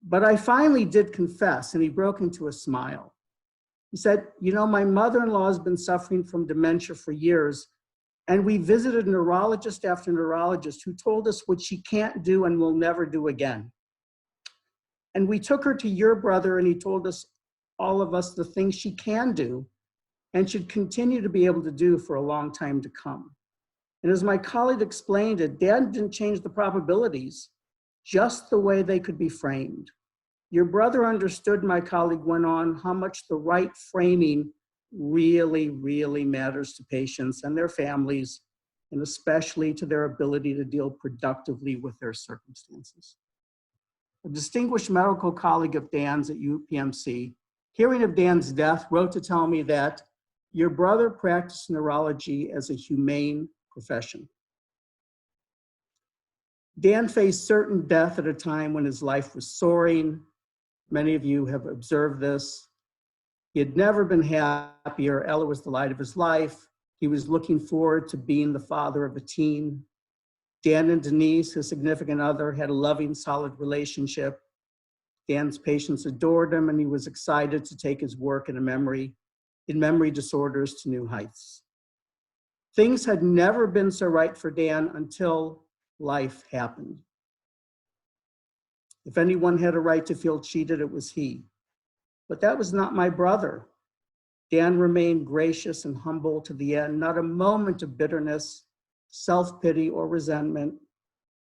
But I finally did confess, and he broke into a smile. He said, "You know, my mother-in-law has been suffering from dementia for years, and we visited neurologist after neurologist who told us what she can't do and will never do again. And we took her to your brother, and he told us, all of us, the things she can do and should continue to be able to do for a long time to come." And as my colleague explained it, Dan didn't change the probabilities, just the way they could be framed. Your brother understood, my colleague went on, how much the right framing really, really matters to patients and their families, and especially to their ability to deal productively with their circumstances. A distinguished medical colleague of Dan's at UPMC, hearing of Dan's death, wrote to tell me that your brother practiced neurology as a humane profession. Dan faced certain death at a time when his life was soaring. Many of you have observed this. He had never been happier. Ella was the light of his life. He was looking forward to being the father of a teen. Dan and Denise, his significant other, had a loving, solid relationship. Dan's patients adored him, and he was excited to take his work in memory disorders to new heights. Things had never been so right for Dan until life happened. If anyone had a right to feel cheated, it was he. But that was not my brother. Dan remained gracious and humble to the end, not a moment of bitterness, self-pity, or resentment.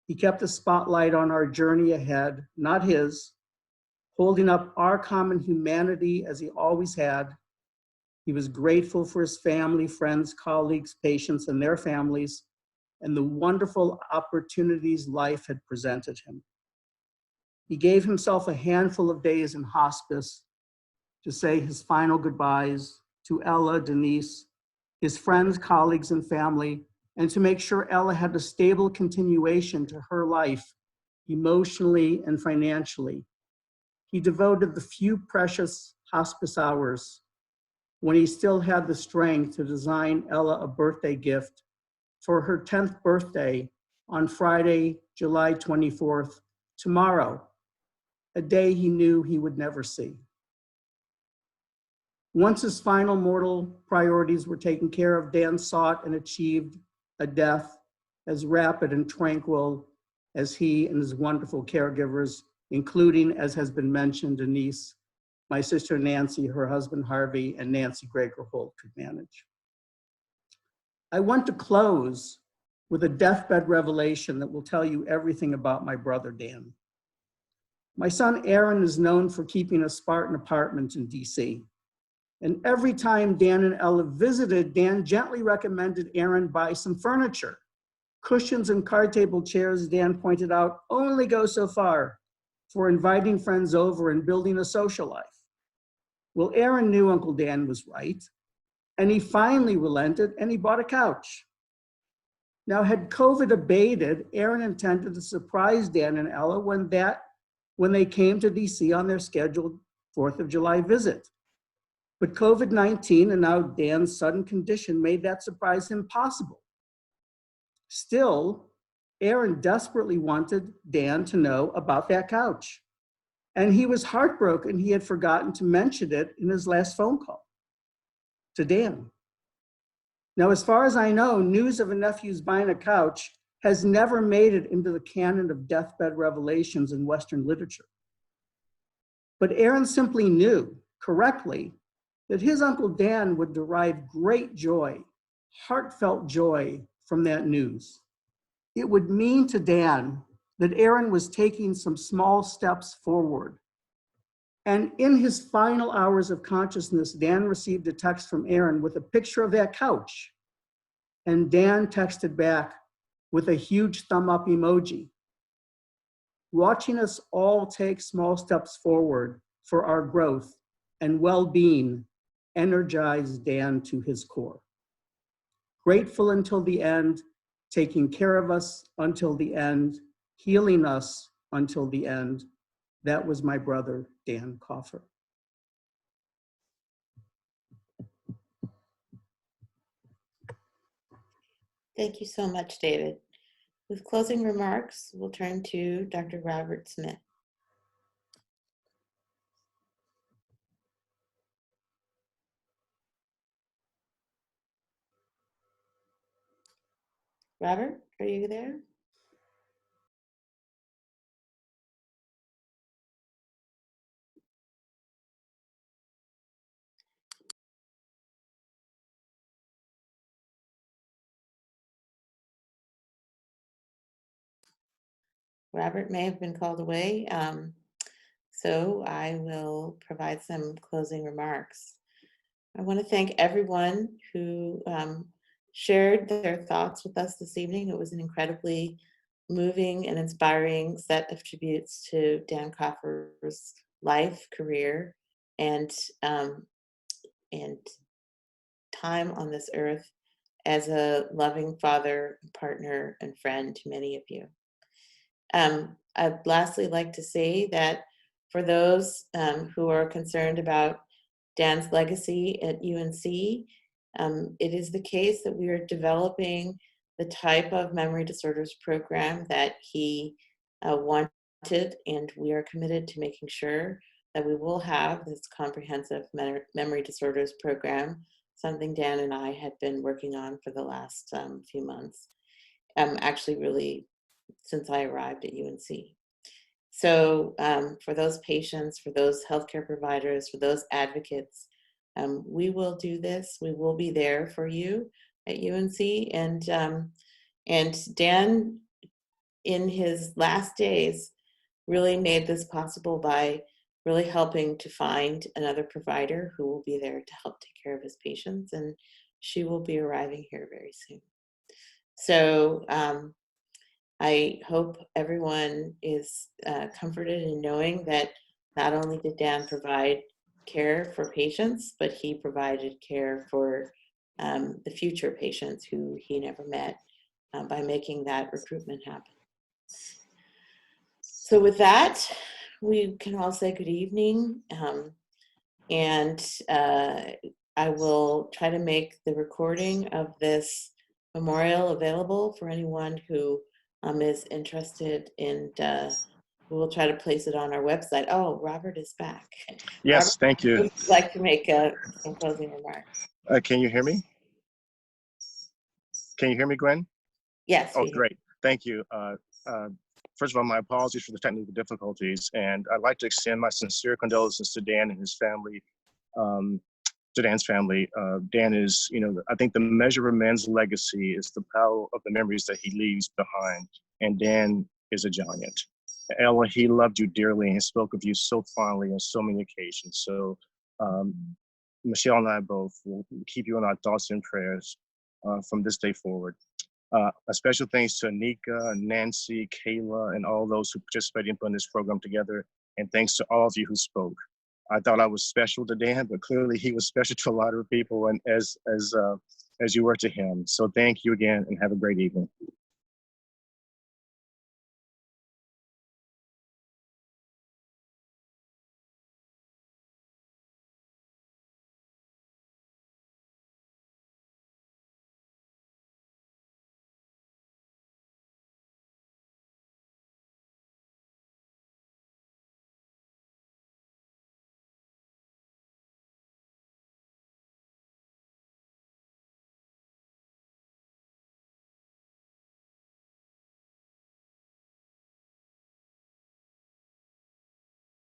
He kept the spotlight on our journey ahead, not his, holding up our common humanity as he always had, He was grateful for his family, friends, colleagues, patients, and their families, and the wonderful opportunities life had presented him. He gave himself a handful of days in hospice to say his final goodbyes to Ella, Denise, his friends, colleagues, and family, and to make sure Ella had a stable continuation to her life, emotionally and financially. He devoted the few precious hospice hours when he still had the strength to design Ella a birthday gift for her 10th birthday on Friday, July 24th, tomorrow, a day he knew he would never see. Once his final mortal priorities were taken care of, Dan sought and achieved a death as rapid and tranquil as he and his wonderful caregivers, including, as has been mentioned, Denise, my sister Nancy, her husband Harvey, and Nancy Gregor Holt could manage. I want to close with a deathbed revelation that will tell you everything about my brother Dan. My son Aaron is known for keeping a Spartan apartment in DC. And every time Dan and Ella visited, Dan gently recommended Aaron buy some furniture. Cushions and card table chairs, Dan pointed out, only go so far for inviting friends over and building a social life. Well, Aaron knew Uncle Dan was right, and he finally relented and he bought a couch. Now, had COVID abated, Aaron intended to surprise Dan and Ella when they came to DC on their scheduled 4th of July visit. But COVID-19 and now Dan's sudden condition made that surprise impossible. Still, Aaron desperately wanted Dan to know about that couch. And he was heartbroken he had forgotten to mention it in his last phone call to Dan. Now, as far as I know, news of a nephew's buying a couch has never made it into the canon of deathbed revelations in Western literature. But Aaron simply knew correctly that his Uncle Dan would derive great joy, heartfelt joy from that news. It would mean to Dan that Aaron was taking some small steps forward. And in his final hours of consciousness, Dan received a text from Aaron with a picture of that couch. And Dan texted back with a huge thumb up emoji. Watching us all take small steps forward for our growth and well-being energized Dan to his core. Grateful until the end, taking care of us until the end, healing us until the end. That was my brother, Dan Coffer. Thank you so much, David. With closing remarks, we'll turn to Dr. Robert Smith. Robert, are you there? Robert may have been called away, so I will provide some closing remarks. I want to thank everyone who shared their thoughts with us this evening. It was an incredibly moving and inspiring set of tributes to Dan Coffer's life, career, and time on this earth as a loving father, partner, and friend to many of you. I'd lastly like to say that for those who are concerned about Dan's legacy at UNC, it is the case that we are developing the type of memory disorders program that he wanted, and we are committed to making sure that we will have this comprehensive memory disorders program, something Dan and I had been working on for the last few months, actually really since I arrived at UNC. So for those patients, for those healthcare providers, for those advocates, we will do this. We will be there for you at UNC. And Dan, in his last days, really made this possible by really helping to find another provider who will be there to help take care of his patients, and she will be arriving here very soon. So I hope everyone is comforted in knowing that not only did Dan provide care for patients, but he provided care for the future patients who he never met by making that recruitment happen. So with that, we can all say good evening, and I will try to make the recording of this memorial available for anyone who is interested, and we will try to place it on our website. Oh, Robert is back. Yes, Robert, thank you. would you like to make some closing remarks? Can you hear me? Can you hear me, Gwen? Yes. Oh, great. Thank you. First of all, my apologies for the technical difficulties, and I'd like to extend my sincere condolences to Dan and his family, to Dan's family. Dan is, I think the measure of a man's legacy is the power of the memories that he leaves behind, and Dan is a giant. Ella, he loved you dearly and spoke of you so fondly on so many occasions. So Michelle and I both will keep you in our thoughts and prayers from this day forward. A special thanks to Anika, Nancy, Kayla, and all those who participated in putting this program together. And thanks to all of you who spoke. I thought I was special to Dan, but clearly he was special to a lot of people, and as you were to him. So thank you again, and have a great evening.